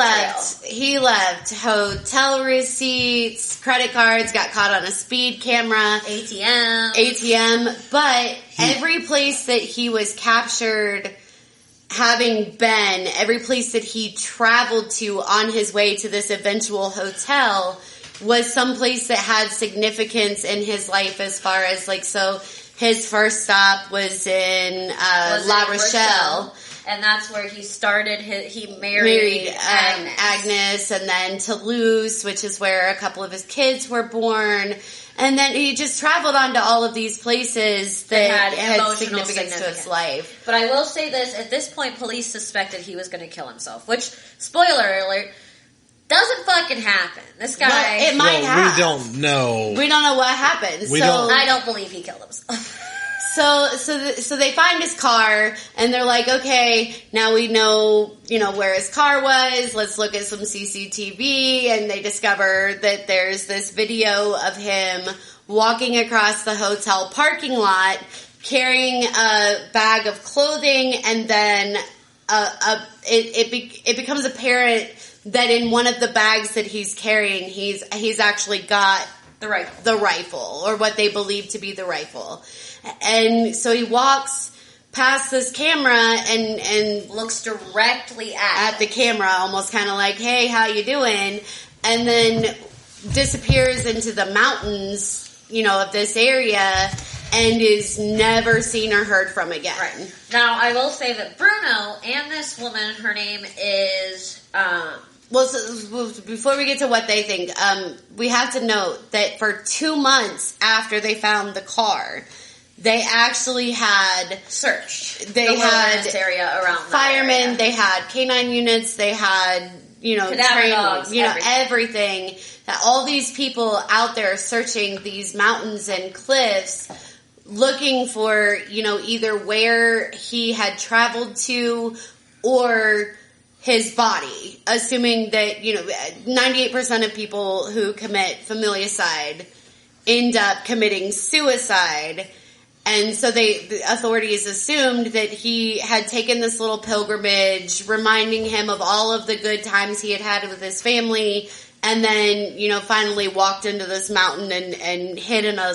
left hotel receipts, credit cards, got caught on a speed camera, ATM, but every place that he was captured having been, every place that he traveled to on his way to this eventual hotel was someplace that had significance in his life as far as so his first stop was in La Rochelle. And that's where he started. He married Agnes, and then Toulouse, which is where a couple of his kids were born. And then he just traveled on to all of these places that had significance to his life. But I will say this: at this point, police suspected he was going to kill himself. Which, spoiler alert, doesn't fucking happen. This guy, it might have. We don't know. We don't know what happened. I don't believe he killed himself. So they find his car, and they're like, okay, now we know, where his car was. Let's look at some CCTV, and they discover that there's this video of him walking across the hotel parking lot, carrying a bag of clothing, and then it becomes apparent that in one of the bags that he's carrying, he's actually got the rifle, or what they believe to be the rifle. And so he walks past this camera and looks directly at the camera, almost kind of like, hey, how you doing? And then disappears into the mountains, of this area, and is never seen or heard from again. Right. Now, I will say that Bruno and this woman, her name is... So before we get to what they think, we have to note that for 2 months after they found the car... They actually had searched. They had area around firemen. They had canine units. They had dogs, everything. That all these people out there searching these mountains and cliffs, looking for, either where he had traveled to or his body, assuming that, 98% of people who commit familicide end up committing suicide. And so the authorities assumed that he had taken this little pilgrimage, reminding him of all of the good times he had had with his family, and then, finally walked into this mountain and hid in a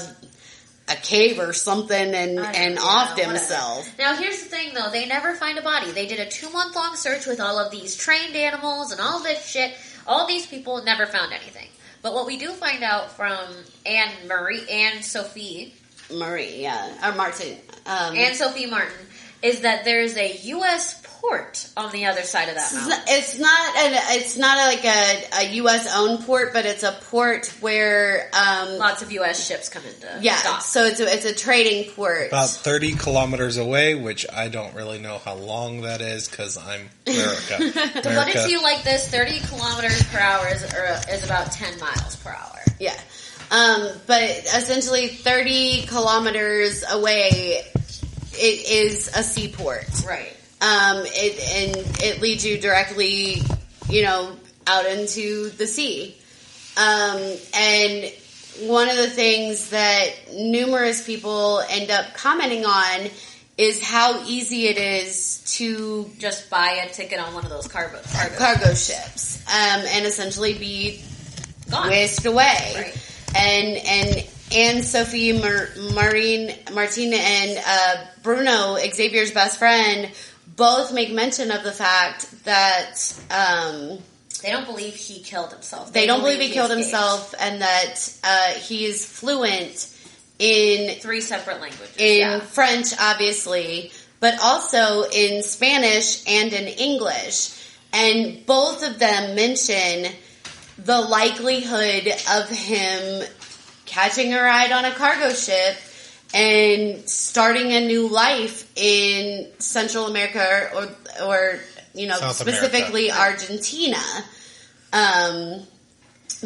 cave or something and offed himself. Whatever. Now, here's the thing, though. They never find a body. They did a 2-month-long search with all of these trained animals and all this shit. All these people never found anything. But what we do find out from Anne Sophie Martin, is that there's a U.S. port on the other side of that mountain. It's not like a U.S. owned port, but it's a port where lots of U.S. ships come into dock. So it's a trading port. About 30 kilometers away, which I don't really know how long that is because I'm America. To put it to you like this, 30 kilometers per hour is about 10 miles per hour. Yeah. But essentially 30 kilometers away, it is a seaport. Right. It leads you directly, out into the sea. And one of the things that numerous people end up commenting on is how easy it is to just buy a ticket on one of those cargo ships, and essentially be gone, whisked away. Right. And Anne Sophie Martin and Bruno, Xavier's best friend, both make mention of the fact that they don't believe he killed himself. They don't believe he killed himself, and that he is fluent in 3 separate languages. In French, obviously, but also in Spanish and in English. And both of them mention the likelihood of him catching a ride on a cargo ship and starting a new life in Central America or South specifically America. Argentina.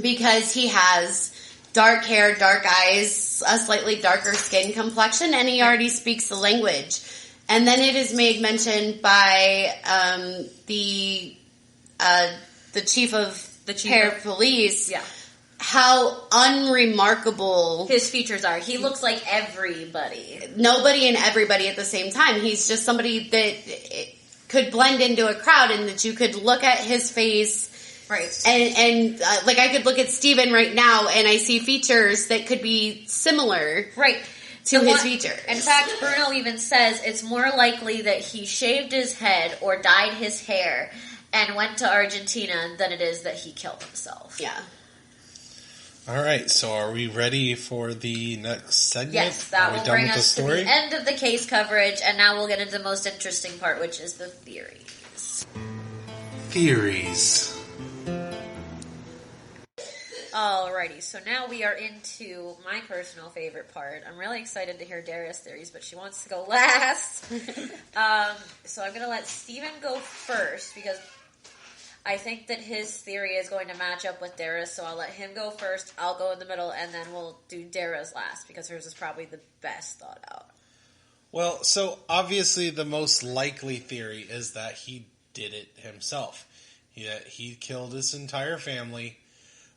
Because he has dark hair, dark eyes, a slightly darker skin complexion, and he already speaks the language. And then it is made mention by the chief of police. Yeah. How unremarkable his features are. He looks like everybody. Nobody and everybody at the same time. He's just somebody that could blend into a crowd, and that you could look at his face. Right. And like I could look at Steven right now and I see features that could be similar. Right. To his features. In fact, Bruno even says it's more likely that he shaved his head or dyed his hair and went to Argentina than it is that he killed himself. Yeah. All right, so are we ready for the next segment? Yes, that will bring us to the end of the case coverage, and now we'll get into the most interesting part, which is the theories. Theories. Alrighty, so now we are into my personal favorite part. I'm really excited to hear Dara's theories, but she wants to go last. So I'm going to let Steven go first, because I think that his theory is going to match up with Dara's, so I'll let him go first, I'll go in the middle, and then we'll do Dara's last, because hers is probably the best thought out. Well, so obviously the most likely theory is that he did it himself. He killed his entire family.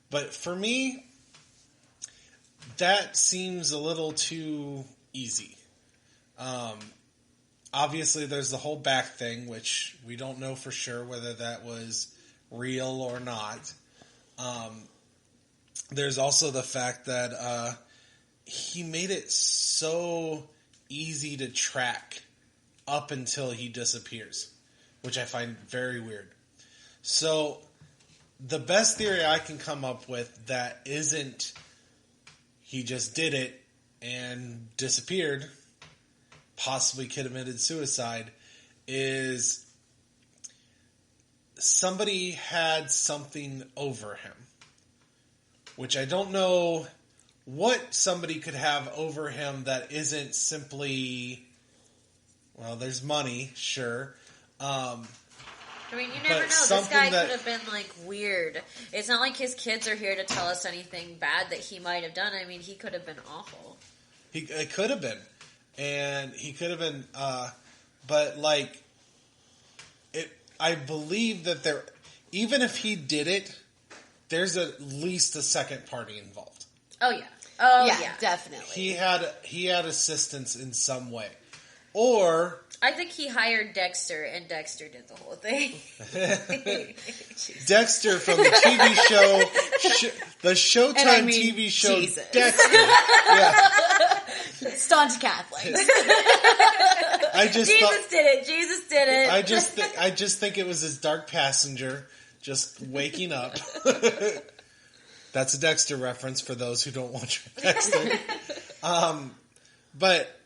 But for me, that seems a little too easy. Obviously, there's the whole back thing, which we don't know for sure whether that was real or not. There's also the fact that he made it so easy to track up until he disappears, which I find very weird. So the best theory I can come up with that isn't he just did it and disappeared, possibly committed suicide, is somebody had something over him. Which I don't know what somebody could have over him that isn't simply, well, there's money, sure. I mean, you never know. This guy could have been, like, weird. It's not like his kids are here to tell us anything bad that he might have done. I mean, he could have been awful. It could have been. And he could have been, but, like, I believe that even if he did it, there's at least a second party involved. Oh, yeah. Oh, yeah. Definitely. He had assistance in some way. Or... I think he hired Dexter, and Dexter did the whole thing. Dexter from the TV show, the Showtime TV show Jesus. Dexter. Yeah. Staunch Catholic. Jesus did it. I just think it was his dark passenger just waking up. That's a Dexter reference for those who don't watch Dexter. But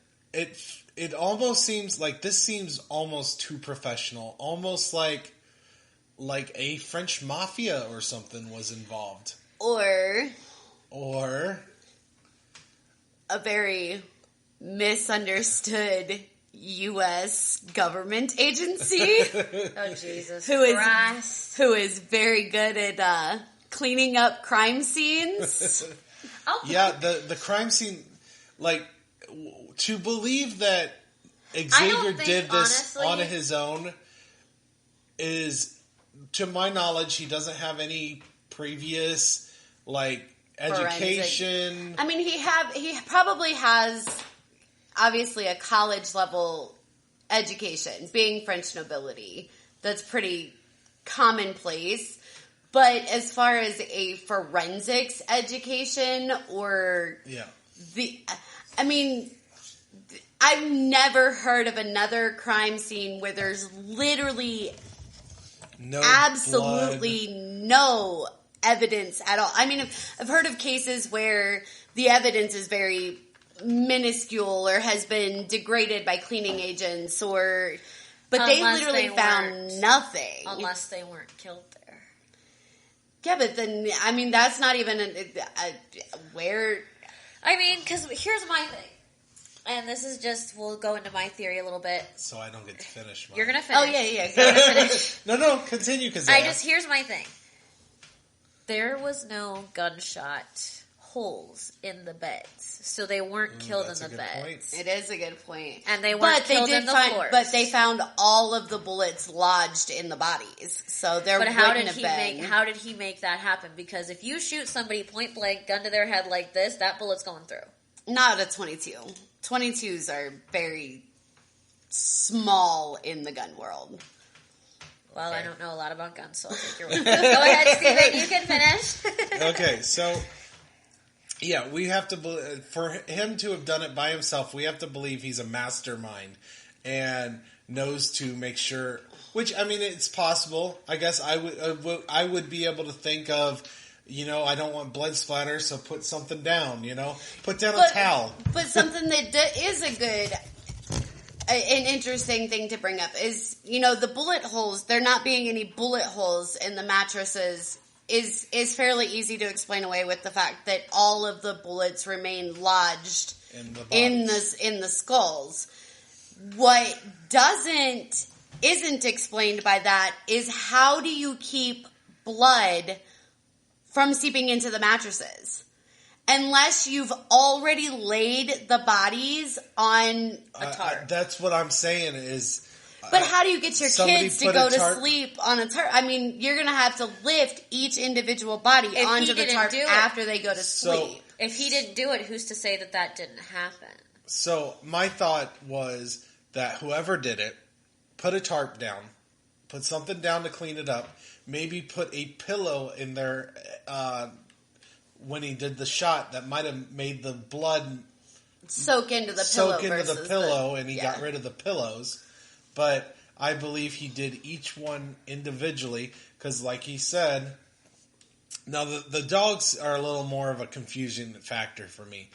it almost seems like this seems almost too professional, almost like a French mafia or something was involved, or a very misunderstood U.S. government agency. Oh, Jesus who is very good at cleaning up crime scenes. Yeah, the crime scene, like, to believe that Xavier did this on his own is, to my knowledge, he doesn't have any previous, like, education. I mean, he probably has, obviously, a college level education, being French nobility. That's pretty commonplace. But as far as a forensics education I've never heard of another crime scene where there's literally absolutely no evidence at all. I mean, I've heard of cases where the evidence is very minuscule or has been degraded by cleaning agents, but they literally found nothing. Unless they weren't killed there. Yeah, but then, I mean, that's not even where... I mean, because here's my thing. And this is just, we'll go into my theory a little bit. So I don't get to finish mine. You're going to finish. Oh, yeah. You're going to finish. No, continue, Kezaya. Here's my thing. There was no gunshot holes in the beds. So they weren't killed in the beds. Point. It is a good point. And they weren't killed in the floors. But they found all of the bullets lodged in the bodies. So there wouldn't have been. How did he make that happen? Because if you shoot somebody point blank, gun to their head like this, that bullet's going through. Not a 22. 22s are very small in the gun world. Well, I don't know a lot about guns, so I'll take your word. Go ahead, Steven. You can finish. Okay, so, yeah, we have to... For him to have done it by himself, we have to believe he's a mastermind and knows to make sure... Which, I mean, it's possible. I guess I would be able to think of... I don't want blood splatter, so put something down, Put down a towel. But something that is an interesting thing to bring up is, the bullet holes, there not being any bullet holes in the mattresses is fairly easy to explain away with the fact that all of the bullets remain lodged in the skulls. What isn't explained by that is how do you keep blood from seeping into the mattresses, unless you've already laid the bodies on a tarp. That's what I'm saying is... But how do you get your kids to go to sleep on a tarp? I mean, you're going to have to lift each individual body onto the tarp after they go to sleep. If he didn't do it, who's to say that didn't happen? So my thought was that whoever did it, put a tarp down, put something down to clean it up, maybe put a pillow in there when he did the shot that might have made the blood soak into the pillow, and he got rid of the pillows. But I believe he did each one individually because, like he said, now the dogs are a little more of a confusion factor for me.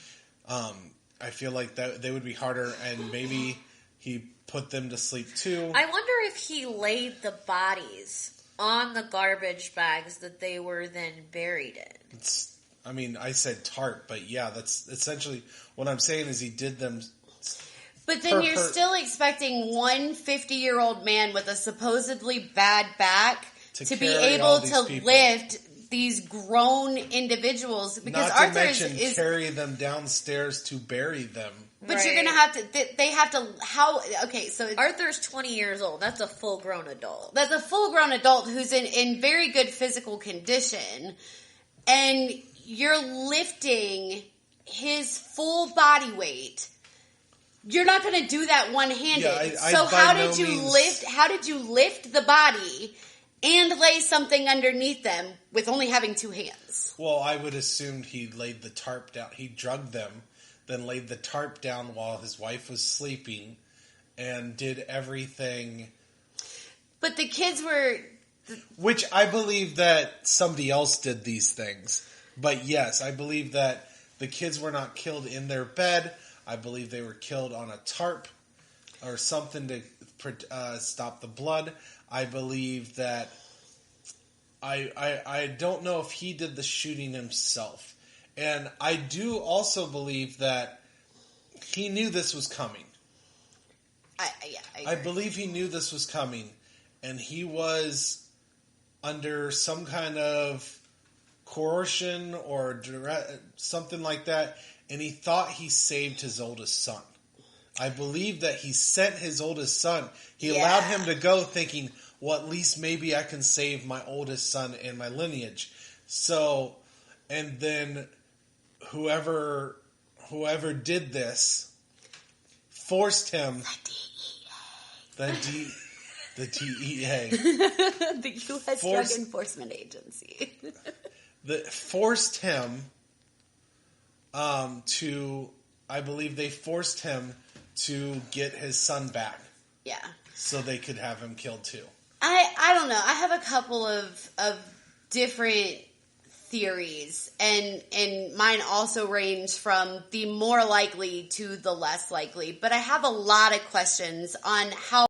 I feel like that they would be harder, and maybe he put them to sleep too. I wonder if he laid the bodies on the garbage bags that they were then buried in. I said tarp, but yeah, that's essentially what I'm saying is he did them. But then you're still expecting one 50-year-old man with a supposedly bad back to be able to lift these grown individuals. Because Not to Arthur mention is carry them downstairs to bury them. But you're going to have to, they have to, okay, so. Arthur's 20 years old. That's a full-grown adult. That's a full-grown adult who's in very good physical condition. And you're lifting his full body weight. You're not going to do that one-handed. Yeah, so how did you lift the body and lay something underneath them with only having two hands? Well, I would assume he laid the tarp down. He drugged them, then laid the tarp down while his wife was sleeping, and did everything. But the kids were... Which I believe that somebody else did these things. But yes, I believe that the kids were not killed in their bed. I believe they were killed on a tarp or something to stop the blood. I believe that... I don't know if he did the shooting himself. And I do also believe that he knew this was coming. I believe he knew this was coming. And he was under some kind of coercion or something like that. And he thought he saved his oldest son. I believe that he sent his oldest son. He allowed him to go thinking, well, at least maybe I can save my oldest son and my lineage. So, and then whoever did this forced him. The DEA. The U.S. Drug Enforcement Agency. Forced him I believe they forced him to get his son back. Yeah. So they could have him killed too. I don't know. I have a couple of different theories, and mine also range from the more likely to the less likely. But I have a lot of questions on how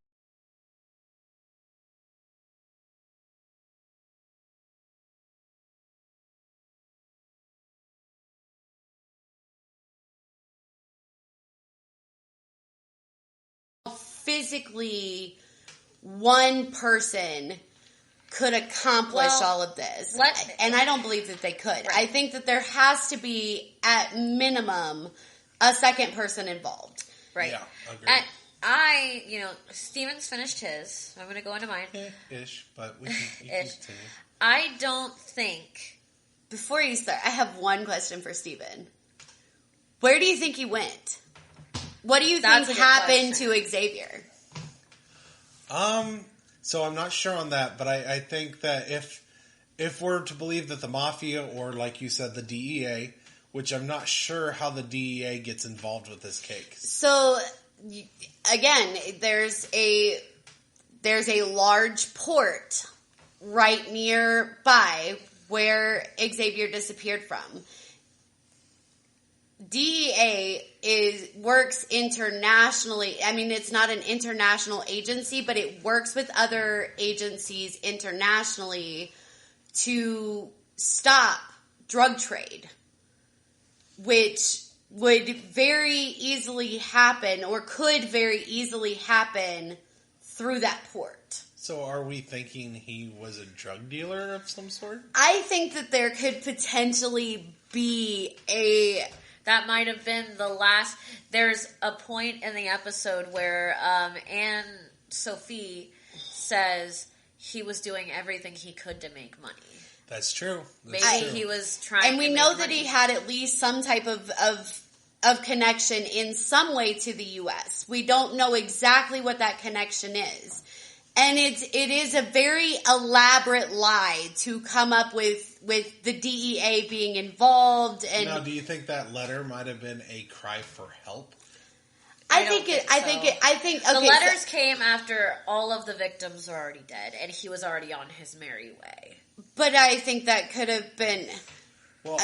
physically one person could accomplish all of this. And I don't believe that they could. Right. I think that there has to be, at minimum, a second person involved. Right. Yeah, agreed. Steven's finished his. I'm going to go into mine. Ish, but we can continue. I don't think... Before you start, I have one question for Steven. Where do you think he went? What do you think happened to Xavier? So I'm not sure on that, but I think that if we're to believe that the Mafia, or like you said, the DEA, which I'm not sure how the DEA gets involved with this case. So, again, there's a large port right nearby where Xavier disappeared from. DEA works internationally. I mean, it's not an international agency, but it works with other agencies internationally to stop drug trade, which would very easily happen, or could very easily happen, through that port. So are we thinking he was a drug dealer of some sort? I think that there could potentially be That might have been the last... There's a point in the episode where Anne Sophie says he was doing everything he could to make money. That's true. He was trying and we know that he had at least some type of connection in some way to the U.S. We don't know exactly what that connection is. And it is a very elaborate lie to come up with the DEA being involved. And now, do you think that letter might have been a cry for help? I think the letters came after all of the victims were already dead, and he was already on his merry way. But I think that could have been. Well,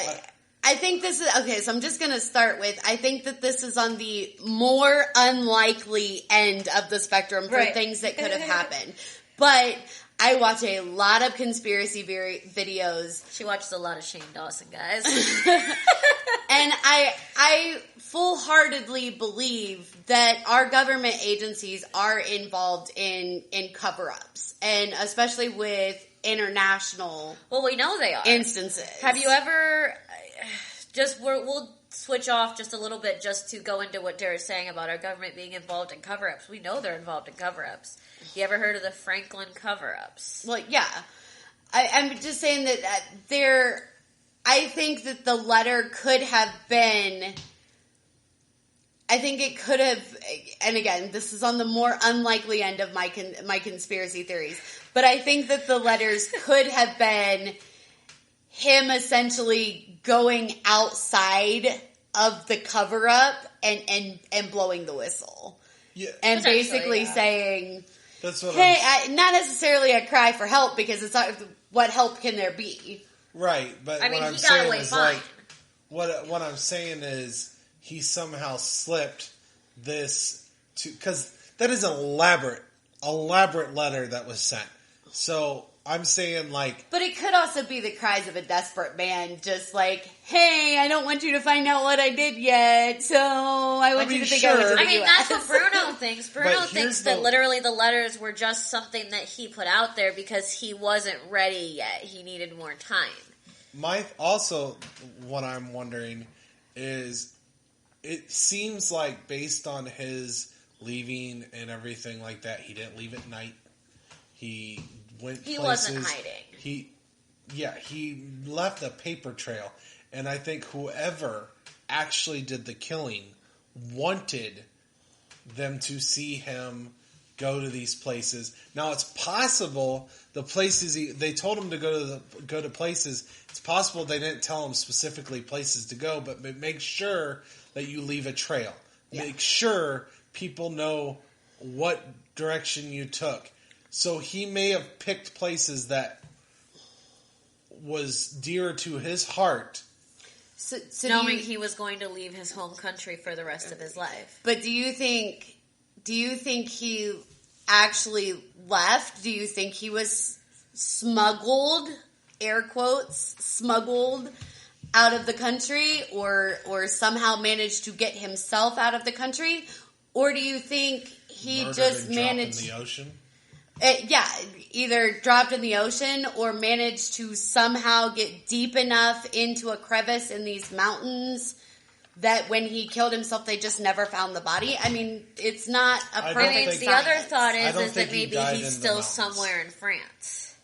I think this is okay. So I'm just going to start with. I think that this is on the more unlikely end of the spectrum for things that could have happened. But I watch a lot of conspiracy videos. She watches a lot of Shane Dawson, guys. And I full-heartedly believe that our government agencies are involved in cover-ups, and especially with international we know they are. Instances. Have you ever... We'll switch off just a little bit just to go into what Dara's saying about our government being involved in cover-ups. We know they're involved in cover-ups. You ever heard of the Franklin cover-ups? Well, yeah. I'm just saying that I think that the letter could have been... I think it could have... And again, this is on the more unlikely end of my conspiracy theories. But I think that the letters could have been him essentially going outside of the cover-up and blowing the whistle. Yeah. And basically saying, that's what not necessarily a cry for help, because it's not, what help can there be? Right, but what I'm saying is like, what I'm saying is he somehow slipped this to, because that is an elaborate letter that was sent. So I'm saying like... But it could also be the cries of a desperate man, just like, hey, I don't want you to find out what I did yet, so I want you to think I went to the US. That's what Bruno thinks. Bruno thinks that literally the letters were just something that he put out there because he wasn't ready yet. He needed more time. Also, what I'm wondering is, it seems like based on his leaving and everything like that, he didn't leave at night. He went places. Wasn't hiding. He left a paper trail. And I think whoever actually did the killing wanted them to see him go to these places. Now, it's possible the places they told him to go to places. It's possible they didn't tell him specifically places to go, but make sure that you leave a trail. Yeah. Make sure people know what direction you took. So he may have picked places that was dear to his heart. So knowing he was going to leave his home country for the rest of his life. But do you think he actually left? Do you think he was smuggled, air quotes, smuggled out of the country, or somehow managed to get himself out of the country? Or do you think he just managed... in the ocean? Either dropped in the ocean or managed to somehow get deep enough into a crevice in these mountains that when he killed himself, they just never found the body. I mean, it's not a perfect the other thought is that maybe he's still somewhere in France.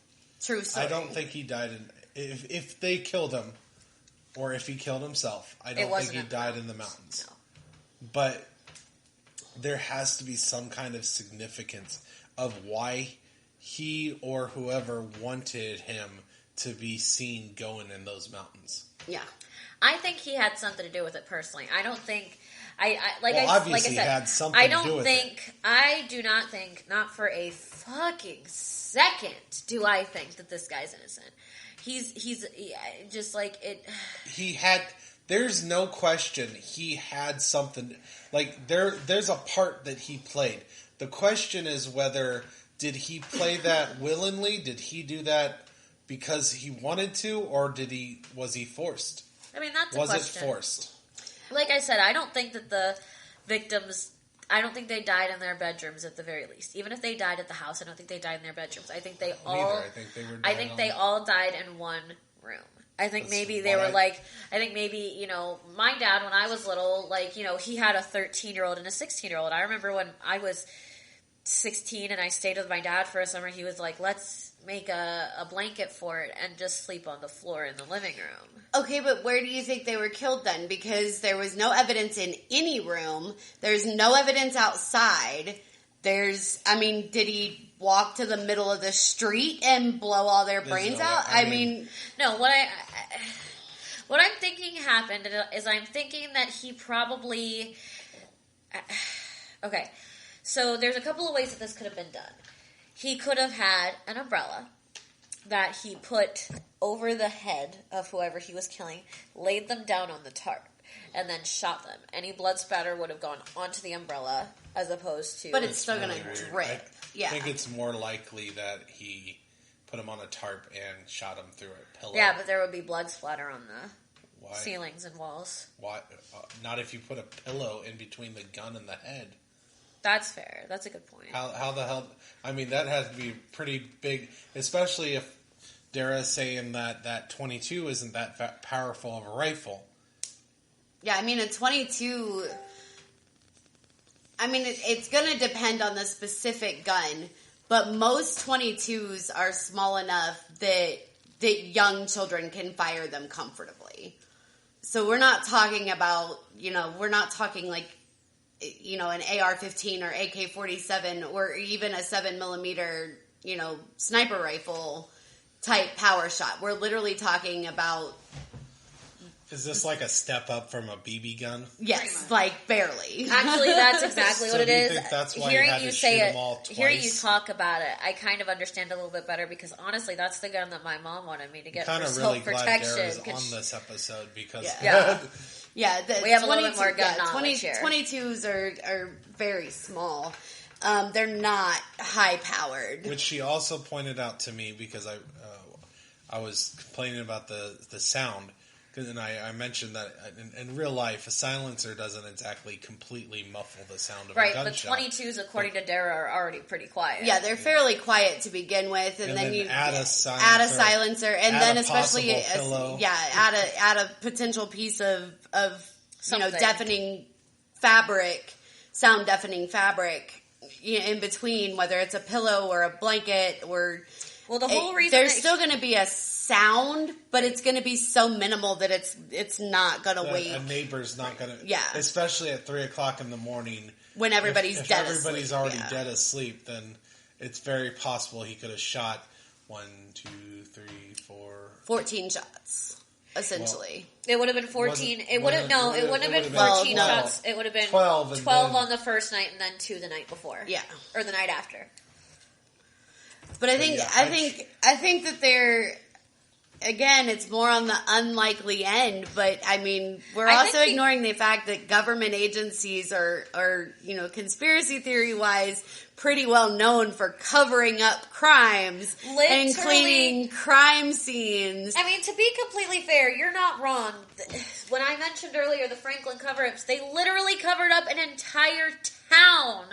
True story. I don't think he died in... If they killed him, or if he killed himself, I don't think he died in the mountains. No. But there has to be some kind of significance of why he or whoever wanted him to be seen going in those mountains. Yeah. I think he had something to do with it personally. I don't think... obviously he had something to do with it. I do not think, not for a fucking second, do I think that this guy's innocent. He's just like it... He had... There's no question he had something... Like, there's a part that he played. The question is whether, did he play that willingly? Did he do that because he wanted to, or was he forced? I mean, that's a question. Was it forced? Like I said, I don't think that the victims, I don't think they died in their bedrooms at the very least. Even if they died at the house, I don't think they died in their bedrooms. I think they all... I think they all died in one room. I think maybe they were like, I think maybe, my dad, when I was little, he had a 13-year-old and a 16-year-old. I remember when I was 16 and I stayed with my dad for a summer, he was like, let's make a blanket for it and just sleep on the floor in the living room. Okay, but where do you think they were killed then? Because there was no evidence in any room. There's no evidence outside. Did he walk to the middle of the street and blow all their brains out? No, what I'm thinking happened is I'm thinking that he probably... Okay, so there's a couple of ways that this could have been done. He could have had an umbrella that he put over the head of whoever he was killing, laid them down on the tarp, and then shot them. Any blood spatter would have gone onto the umbrella as opposed to... But it's still going to drip. I think it's more likely that he put him on a tarp and shot him through a pillow. Yeah, but there would be blood splatter on the Why? Ceilings and walls. Why? Not if you put a pillow in between the gun and the head. That's fair. That's a good point. How the hell? I mean, that has to be pretty big, especially if Dara is saying that 22 isn't that powerful of a rifle. Yeah, I mean, a 22... I mean, it's going to depend on the specific gun, but most 22s are small enough that young children can fire them comfortably. So we're not talking about, we're not talking like, an AR-15 or AK-47 or even a 7mm, sniper rifle type power shot. We're literally talking about... Is this like a step up from a BB gun? Yes, like barely. Actually, that's exactly what it is. Think that's why hearing you had you to say shoot it, them all twice? hearing you talk about it, I kind of understand a little bit better because honestly, that's the gun that my mom wanted me to get for self-protection. Glad Dara's on this episode because we have a little bit more gun knowledge here. 22s are very small. They're not high powered. Which she also pointed out to me because I was complaining about the sound. And I mentioned that in real life, a silencer doesn't exactly completely muffle the sound of a gunshot. Right, but 22s, according to Dara, are already pretty quiet. Yeah, they're fairly quiet to begin with, and then you add a silencer, and then especially add a potential piece of deafening fabric, sound deafening fabric in between, whether it's a pillow or a blanket or. Well, the whole reason there's still going to be a sound, but it's going to be so minimal that it's not going to wake. A neighbor's not going to. Yeah. Especially at 3:00 in the morning when everybody's if dead. Everybody's already dead asleep. Then it's very possible he could have shot 1, 2, 3, 4, 14 shots. Essentially, it would have been 14. It wouldn't have been 14 shots. It would have been 12 on the first night, and then 2 the night before. Yeah, or the night after. But I think that they're, again, it's more on the unlikely end. But I mean, we're also ignoring the fact that government agencies are conspiracy theory wise pretty well known for covering up crimes and cleaning crime scenes. I mean, to be completely fair, you're not wrong. When I mentioned earlier the Franklin cover-ups, they literally covered up an entire town.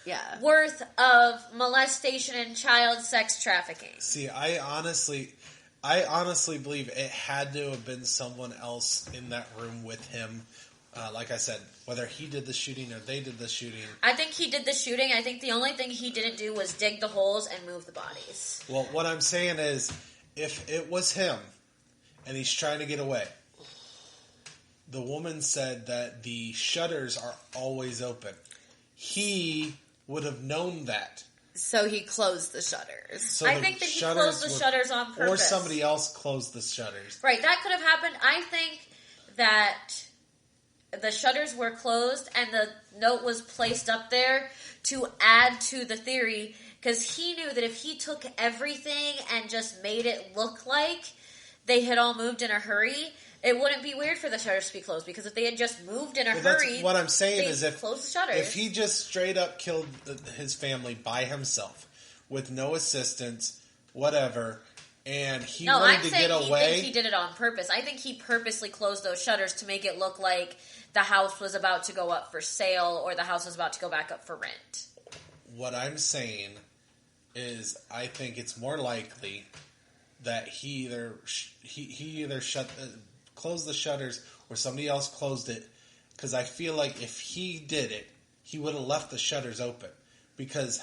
Yeah. Worth of molestation and child sex trafficking. See, I honestly believe it had to have been someone else in that room with him. Like I said, whether he did the shooting or they did the shooting. I think he did the shooting. I think the only thing he didn't do was dig the holes and move the bodies. Well, what I'm saying is, if it was him and he's trying to get away, the woman said that the shutters are always open. He would have known that. So he closed the shutters. So I think that he closed the shutters on purpose. Or somebody else closed the shutters. Right, that could have happened. I think that the shutters were closed and the note was placed up there to add to the theory, because he knew that if he took everything and just made it look like they had all moved in a hurry, it wouldn't be weird for the shutters to be closed, because if they had just moved in a hurry, what I'm saying is close the shutters. If he just straight up killed his family by himself with no assistance, whatever, and he wanted to get away. I think he did it on purpose. I think he purposely closed those shutters to make it look like the house was about to go up for sale or the house was about to go back up for rent. What I'm saying is, I think it's more likely that he either closed the shutters or somebody else closed it, because I feel like if he did it, he would have left the shutters open, because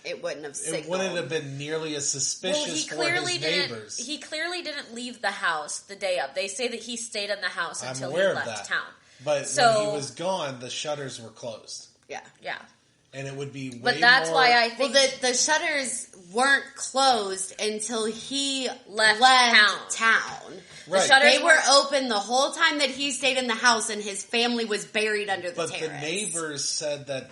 it wouldn't have been nearly as suspicious for his neighbors. He clearly didn't leave the house the day up. They say that he stayed in the house until he left town. But when he was gone, the shutters were closed. Yeah. And it would be way But that's more... why I think... Well, the shutters weren't closed until he left town. Right. They were open the whole time that he stayed in the house, and his family was buried under the terrace. But the neighbors said that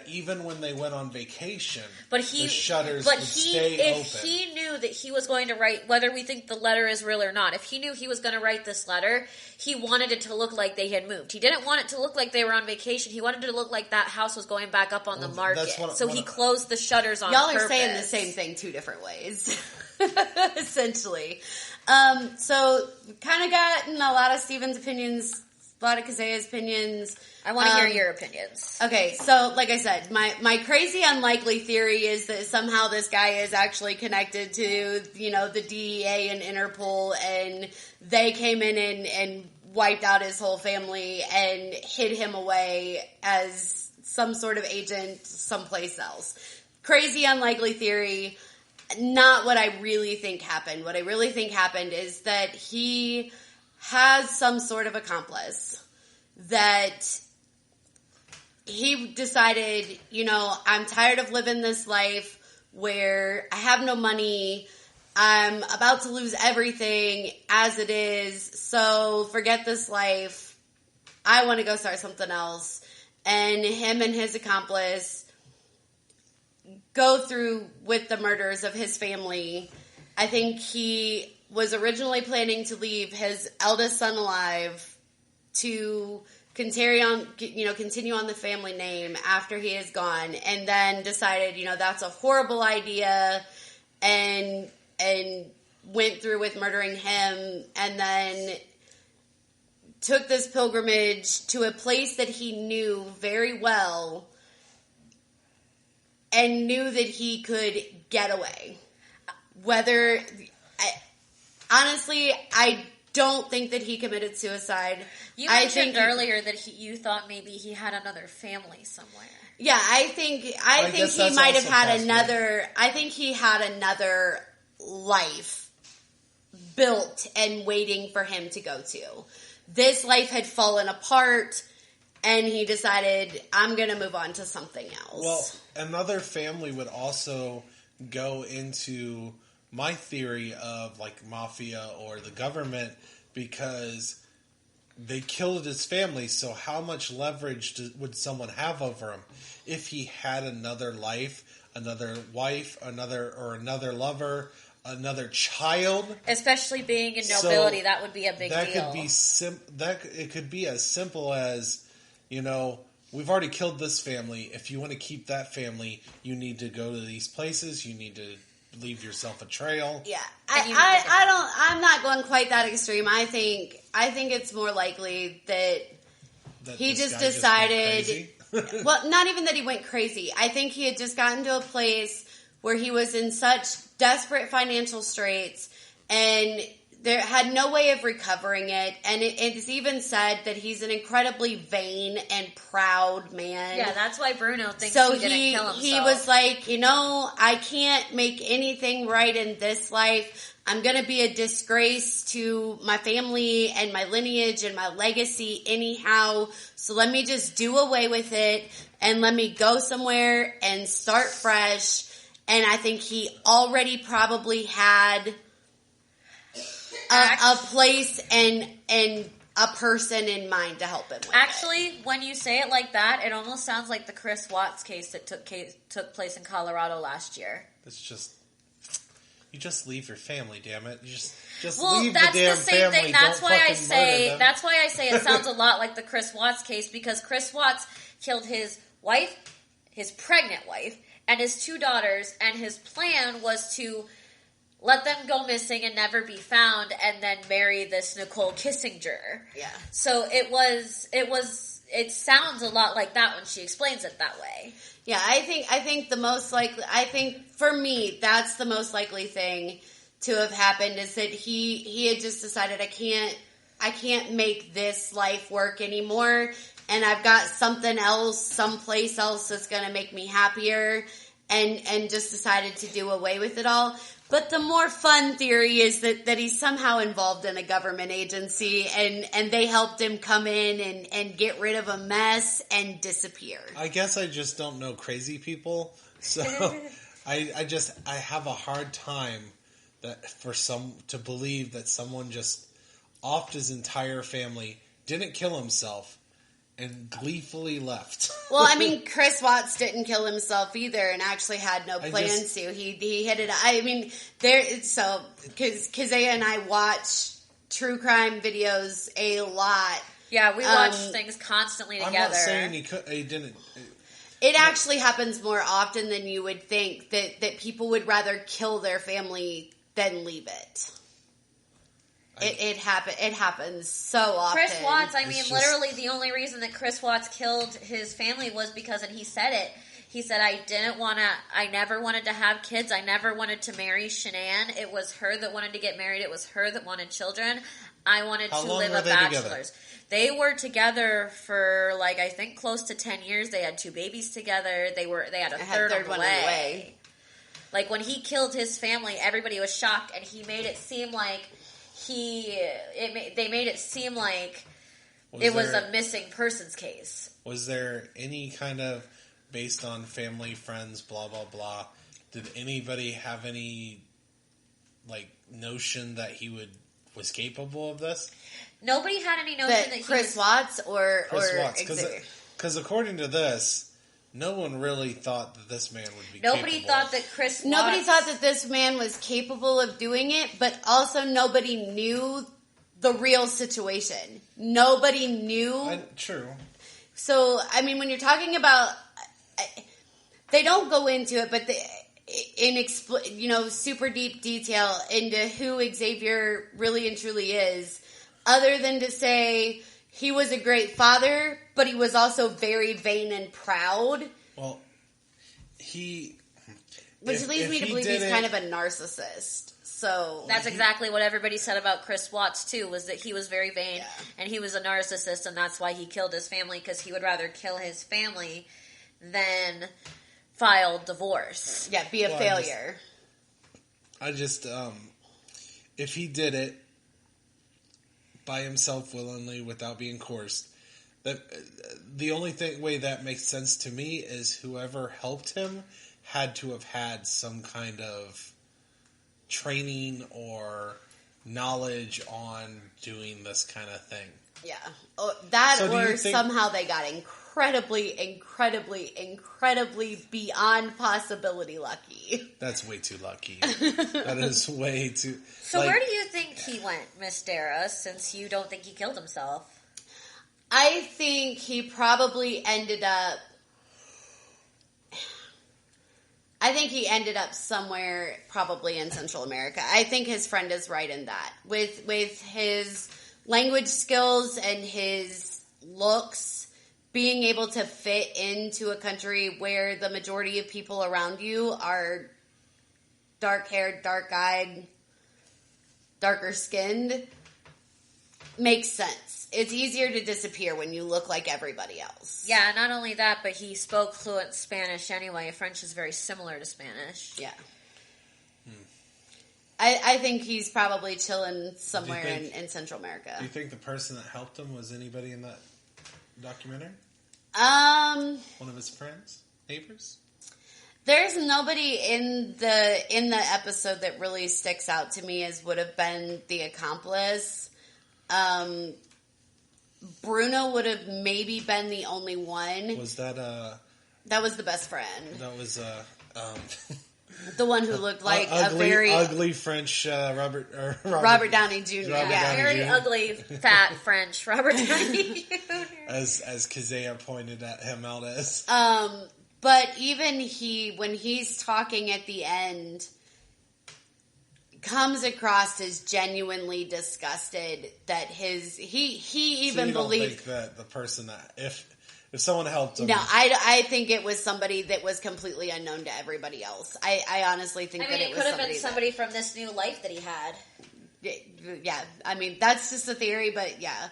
even when they went on vacation, the shutters would stay open. If he knew that he was going to write, whether we think the letter is real or not, if he knew he was going to write this letter, he wanted it to look like they had moved. He didn't want it to look like they were on vacation. He wanted it to look like that house was going back up on the market. He closed the shutters on purpose. Y'all are saying the same thing two different ways. Essentially. So kind of gotten a lot of Steven's opinions, a lot of Kezaya's opinions. I want to hear your opinions. Okay, so like I said, my crazy unlikely theory is that somehow this guy is actually connected to, the DEA and Interpol, and they came in and wiped out his whole family and hid him away as some sort of agent someplace else. Crazy unlikely theory. Not what I really think happened. What I really think happened is that he has some sort of accomplice that he decided, I'm tired of living this life where I have no money. I'm about to lose everything as it is. So forget this life. I want to go start something else. And him and his accomplice go through with the murders of his family. I think he was originally planning to leave his eldest son alive to continue on the family name after he is gone, and then decided, that's a horrible idea, and went through with murdering him, and then took this pilgrimage to a place that he knew very well and knew that he could get away. Honestly, I don't think that he committed suicide. You mentioned earlier that you thought maybe he had another family somewhere. Yeah, I think he might have had another. I think he had another life built and waiting for him to go to. This life had fallen apart, and he decided, I'm going to move on to something else. Well, another family would also go into my theory of like mafia or the government, because they killed his family. So how much leverage would someone have over him if he had another life, another wife, another lover, another child? Especially being in nobility, so that would be a big deal. It could be as simple as, we've already killed this family. If you want to keep that family, you need to go to these places. You need to leave yourself a trail. Yeah, I'm not going quite that extreme. I think it's more likely that he just decided. Well, not even that he went crazy. I think he had just gotten to a place where he was in such desperate financial straits, and there had no way of recovering it. And it's even said that he's an incredibly vain and proud man. Yeah, that's why Bruno thinks he didn't kill himself. He was like, I can't make anything right in this life. I'm going to be a disgrace to my family and my lineage and my legacy anyhow. So let me just do away with it and let me go somewhere and start fresh. And I think he already probably had a place and a person in mind to help him with Actually, when you say it like that, it almost sounds like the Chris Watts case that took place in Colorado last year. It's just, you just leave your family, damn it. You just well, leave that's the damn the same family. Thing. That's why I say it sounds a lot like the Chris Watts case, because Chris Watts killed his wife, his pregnant wife, and his 2 daughters, and his plan was to let them go missing and never be found, and then marry this Nicole Kissinger. Yeah. So it sounds a lot like that when she explains it that way. Yeah, I think the most likely, for me, that's the most likely thing to have happened, is that he had just decided, I can't make this life work anymore, and I've got something else, someplace else that's going to make me happier, and just decided to do away with it all. But the more fun theory is that he's somehow involved in a government agency, and they helped him come in and get rid of a mess and disappear. I guess I just don't know crazy people, so I have a hard time to believe that someone just offed his entire family, didn't kill himself, and gleefully left. Well, I mean, Chris Watts didn't kill himself either, and actually had no plans to. He hit it. I mean, because Kezaya and I watch true crime videos a lot. Yeah, we watch things constantly together. I'm not saying he didn't. It actually happens more often than you would think, that people would rather kill their family than leave it. It happens so often. Chris Watts, literally the only reason that Chris Watts killed his family was because, and he said it, he said, I never wanted to have kids. I never wanted to marry Shanann. It was her that wanted to get married. It was her that wanted children. I wanted to live a bachelor's. They were together for, I think close to 10 years. They had 2 babies together. They had a third on the way. When he killed his family, everybody was shocked, and he made it seem like they made it seem like it was a missing persons case. Was there any kind of, based on family, friends, blah, blah, blah, did anybody have any, notion that he was capable of this? Nobody had any notion that Chris Watts or Watts, because according to this, no one really thought that this man would be Nobody thought that Chris Watts... Nobody thought that this man was capable of doing it, but also nobody knew the real situation. Nobody knew... True. So, when you're talking about... They don't go into it, but in super deep detail into who Xavier really and truly is, other than to say... He was a great father, but he was also very vain and proud. Well, which leads me to believe he's kind of a narcissist. So that's exactly what everybody said about Chris Watts too, was that he was very vain and he was a narcissist, and that's why he killed his family, because he would rather kill his family than file divorce. Yeah, be a failure. I just if he did it by himself willingly without being coerced, that the only way that makes sense to me is whoever helped him had to have had some kind of training or knowledge on doing this kind of thing. Yeah. Somehow they got incredibly beyond possibility lucky. That's way too lucky. That is way too... So where do you think he went, Miss Dara, since you don't think he killed himself? I think he probably ended up... somewhere probably in Central America. I think his friend is right in that. With his language skills and his looks, being able to fit into a country where the majority of people around you are dark-haired, dark-eyed, darker-skinned, makes sense. It's easier to disappear when you look like everybody else. Yeah, not only that, but he spoke fluent Spanish anyway. French is very similar to Spanish. Yeah. I think he's probably chilling somewhere in Central America. Do you think the person that helped him was anybody in that documentary? One of his friends? Neighbors? There's nobody in the episode that really sticks out to me as would have been the accomplice. Bruno would have maybe been the only one. Was that That was the best friend. That was the one who looked like ugly, a very ugly French Robert Downey Jr. Very ugly, fat French Robert Downey Jr. As Kezaya pointed at him out as. But even when he's talking at the end, comes across as genuinely disgusted that he even believed that the person that if someone helped him. No, I think it was somebody that was completely unknown to everybody else. I honestly think that it was somebody. It could have been somebody from this new life that he had. Yeah, that's just a theory, but yeah.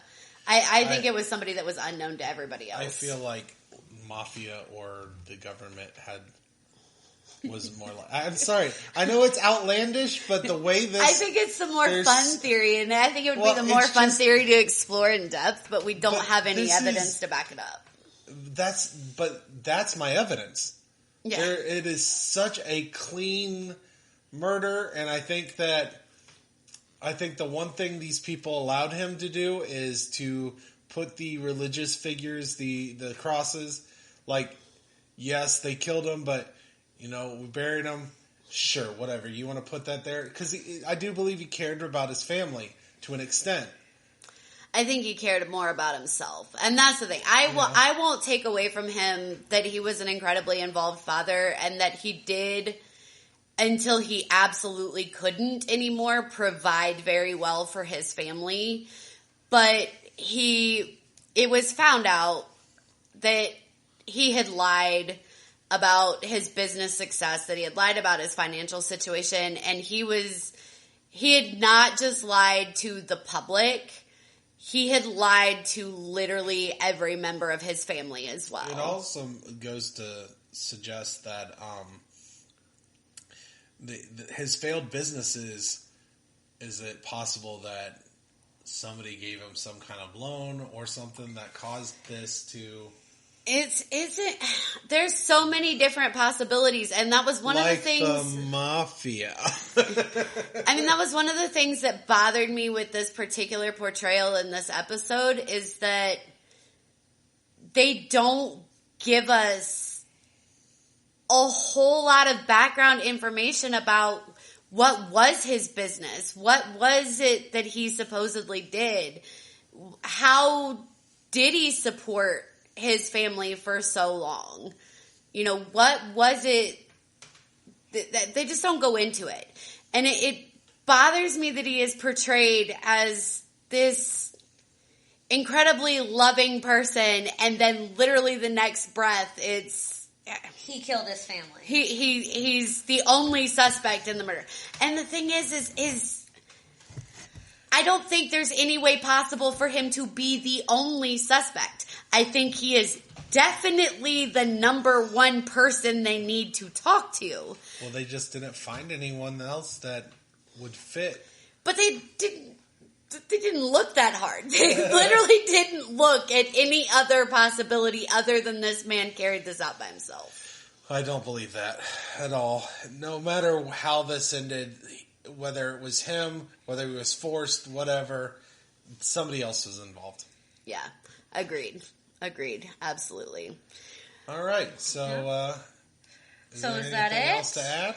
I think it was somebody that was unknown to everybody else. I feel like mafia or the government was more like... I'm sorry. I know it's outlandish, but the way this... I think it's the more fun theory, and I think it would be the more fun theory to explore in depth, but we don't have any evidence to back it up. That's my evidence. Yeah. It is such a clean murder, and I think the one thing these people allowed him to do is to put the religious figures, the crosses, like, yes, they killed him, but, we buried him. Sure, whatever. You want to put that there? Because I do believe he cared about his family to an extent. I think he cared more about himself. And that's the thing. I won't take away from him that he was an incredibly involved father and that he did until he absolutely couldn't anymore, provide very well for his family. But it was found out that he had lied about his business success, that he had lied about his financial situation, and he had not just lied to the public, he had lied to literally every member of his family as well. It also goes to suggest that his failed businesses, is it possible that somebody gave him some kind of loan or something that caused this to... There's so many different possibilities, and that was one of the things... Like the mafia. I mean, that was one of the things that bothered me with this particular portrayal in this episode, is that they don't give us a whole lot of background information about what was his business, what was it that he supposedly did, how did he support his family for so long? You know, what was it? They just don't go into it. And it bothers me that he is portrayed as this incredibly loving person, and then literally the next breath, he killed his family. He's the only suspect in the murder. And the thing is I don't think there's any way possible for him to be the only suspect. I think he is definitely the number one person they need to talk to. Well, they just didn't find anyone else that would fit. But they didn't look that hard. They literally didn't look at any other possibility other than this man carried this out by himself. I don't believe that at all. No matter how this ended, whether it was him, whether he was forced, whatever, somebody else was involved. Yeah, agreed. Absolutely. All right, so is that it? Else to add?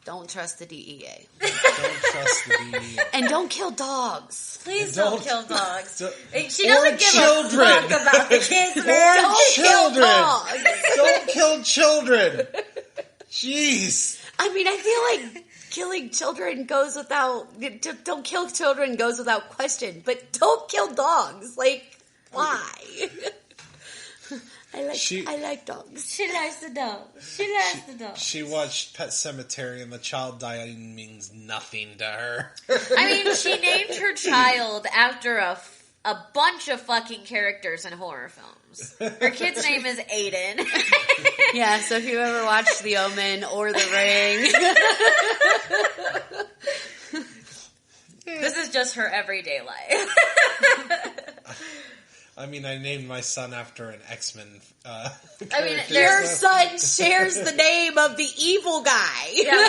Don't trust the DEA. Don't trust the DEA. And don't kill dogs. Please don't kill dogs. She doesn't give a fuck about the kids, man. Don't kill dogs. Don't kill children. Jeez. I mean, I feel like killing children goes without... Don't kill children goes without question, but don't kill dogs. Like, why? I like dogs. She likes the dog. She watched Pet Sematary, and the child dying means nothing to her. I mean, she named her child after a bunch of fucking characters in horror films. Her kid's name is Aiden. Yeah, so if you ever watched The Omen or The Ring... This is just her everyday life. I mean, I named my son after an X-Men character. Your son shares the name of the evil guy. Yeah,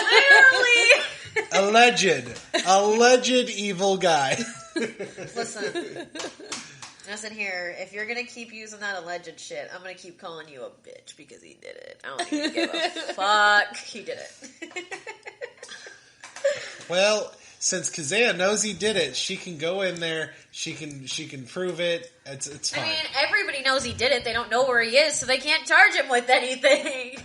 literally. Alleged evil guy. Listen here. If you're gonna keep using that alleged shit, I'm gonna keep calling you a bitch because he did it. I don't even give a fuck. He did it. Well, since Kezaya knows he did it, she can go in there. She can prove it. It's fine. I mean, everybody knows he did it. They don't know where he is, so they can't charge him with anything.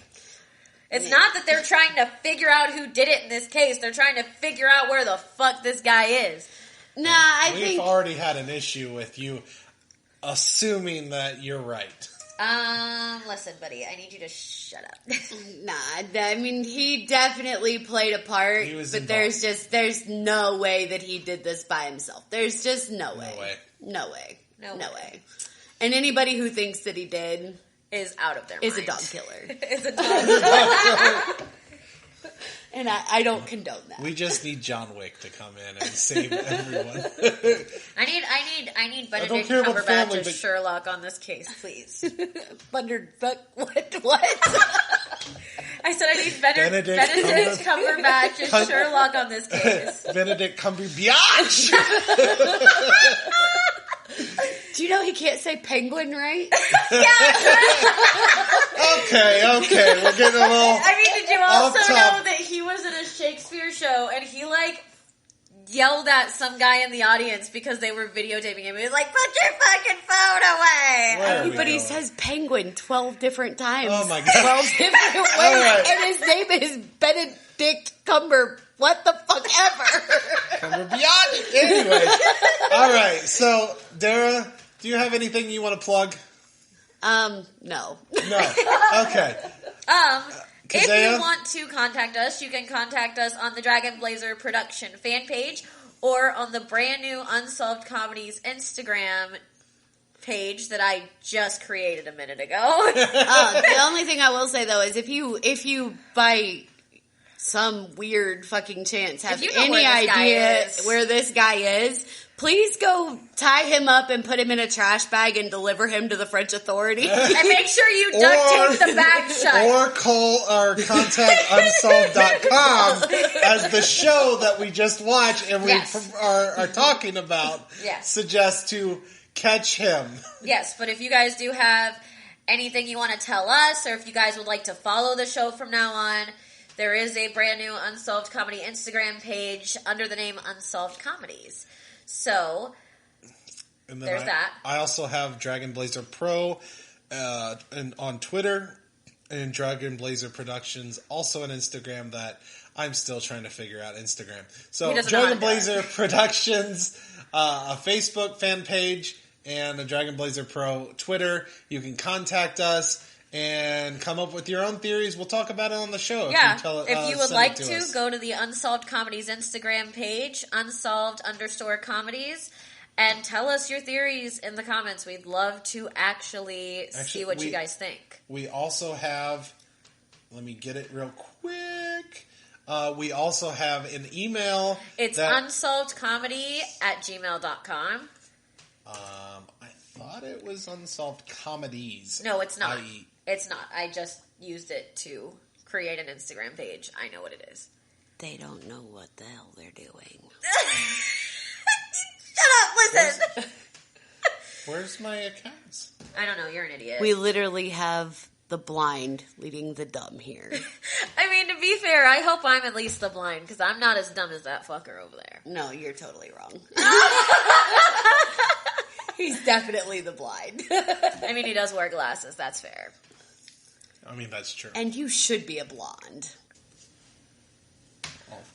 It's not that they're trying to figure out who did it in this case. They're trying to figure out where the fuck this guy is. Nah, We've already had an issue with you assuming that you're right. Listen, buddy, I need you to shut up. Nah, I mean, he definitely played a part, but involved. there's no way that he did this by himself. There's just no way. No way. And anybody who thinks that he did is out of their is mind. A dog killer. Is a dog killer. And I don't condone that. We just need John Wick to come in and save everyone. I need Benedict Cumberbatch as Sherlock on this case, please. What? I said I need Benedict Cumberbatch as Sherlock on this case. Benedict Cumberbatch! Do you know he can't say penguin right? Okay. We're getting a little. I mean, did you also know that he was at a Shakespeare show and he yelled at some guy in the audience because they were videotaping him? He was like, "Put your fucking away. Everybody says penguin 12 different times. Oh my God. 12 different ways. Right. And his name is Benedict Cumber. What the fuck ever. Cumber beyond. Anyway. All right. So, Dara, do you have anything you want to plug? No. No. Okay. If you want to contact us, you can contact us on the Dragon Blazer production fan page or on the brand new Unsolved Comedies Instagram page that I just created a minute ago. The only thing I will say though is if you by some weird fucking chance have any idea where this guy is, please go tie him up and put him in a trash bag and deliver him to the French authorities. And make sure you duct tape the bag shut. Or call or contact unsolved.com as the show that we just watched and we are talking about suggests to catch him. Yes, but if you guys do have anything you want to tell us or if you guys would like to follow the show from now on, there is a brand new Unsolved Comedy Instagram page under the name Unsolved Comedies. So, and there's that. I also have Dragon Blazer Pro on Twitter and Dragon Blazer Productions, also on Instagram that I'm still trying to figure out Instagram. So, Dragon Blazer Productions, a Facebook fan page, and a Dragon Blazer Pro Twitter. You can contact us and come up with your own theories. We'll talk about it on the show. Yeah, if you would like to, go to the Unsolved Comedies Instagram page, Unsolved_comedies, and tell us your theories in the comments. We'd love to actually see what you guys think. We also have, let me get it real quick. We also have an email. It's unsolvedcomedy@gmail.com. I thought it was Unsolved Comedies. No, it's not. It's not. I just used it to create an Instagram page. I know what it is. They don't know what the hell they're doing. Shut up, listen. Where's my accounts? I don't know. You're an idiot. We literally have the blind leading the dumb here. I mean, to be fair, I hope I'm at least the blind, because I'm not as dumb as that fucker over there. No, you're totally wrong. He's definitely the blind. I mean, he does wear glasses. That's fair. I mean, that's true. And you should be a blonde.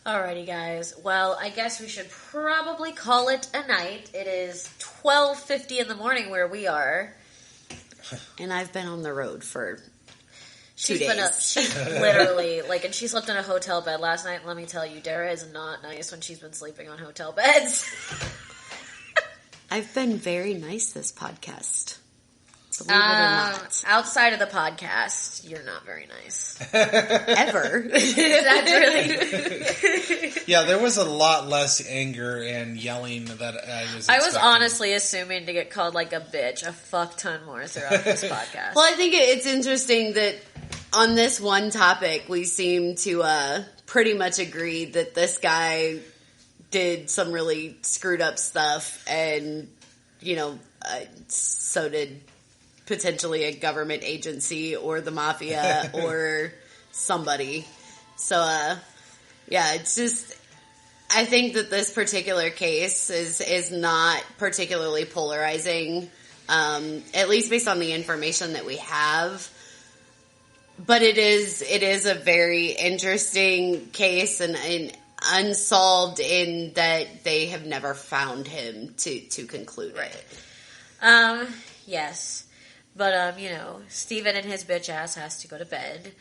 Alrighty, guys. Well, I guess we should probably call it a night. It is 12:50 in the morning where we are. And I've been on the road for 2 days. She's literally, and she slept in a hotel bed last night. Let me tell you, Dara is not nice when she's been sleeping on hotel beds. I've been very nice this podcast. Believe it or not. Outside of the podcast, you're not very nice. Ever. That's really... Yeah, there was a lot less anger and yelling that I was expecting. I was honestly assuming to get called like a bitch a fuck ton more throughout this podcast. Well, I think it's interesting that on this one topic, we seem to pretty much agree that this guy did some really screwed up stuff, and, so did potentially a government agency or the mafia or somebody. So, it's just, I think that this particular case is not particularly polarizing, at least based on the information that we have. But it is a very interesting case and unsolved in that they have never found him to conclude it. Yes. But, Steven and his bitch ass has to go to bed.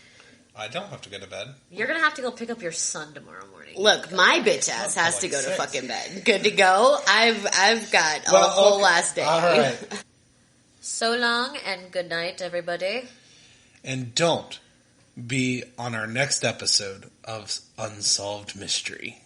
I don't have to go to bed. You're going to have to go pick up your son tomorrow morning. Look, my bitch ass has to go to fucking bed. Good to go. I've got a whole last day. All right. So long and good night, everybody. And don't be on our next episode of Unsolved Mystery.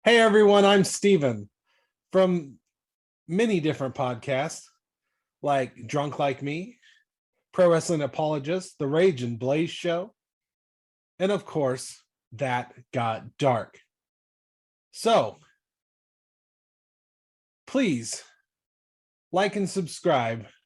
Hey everyone, I'm Steven from many different podcasts like Drunk Like Me, Pro Wrestling Apologist, The Rage and Blaze Show, and of course, That Got Dark. So, please like and subscribe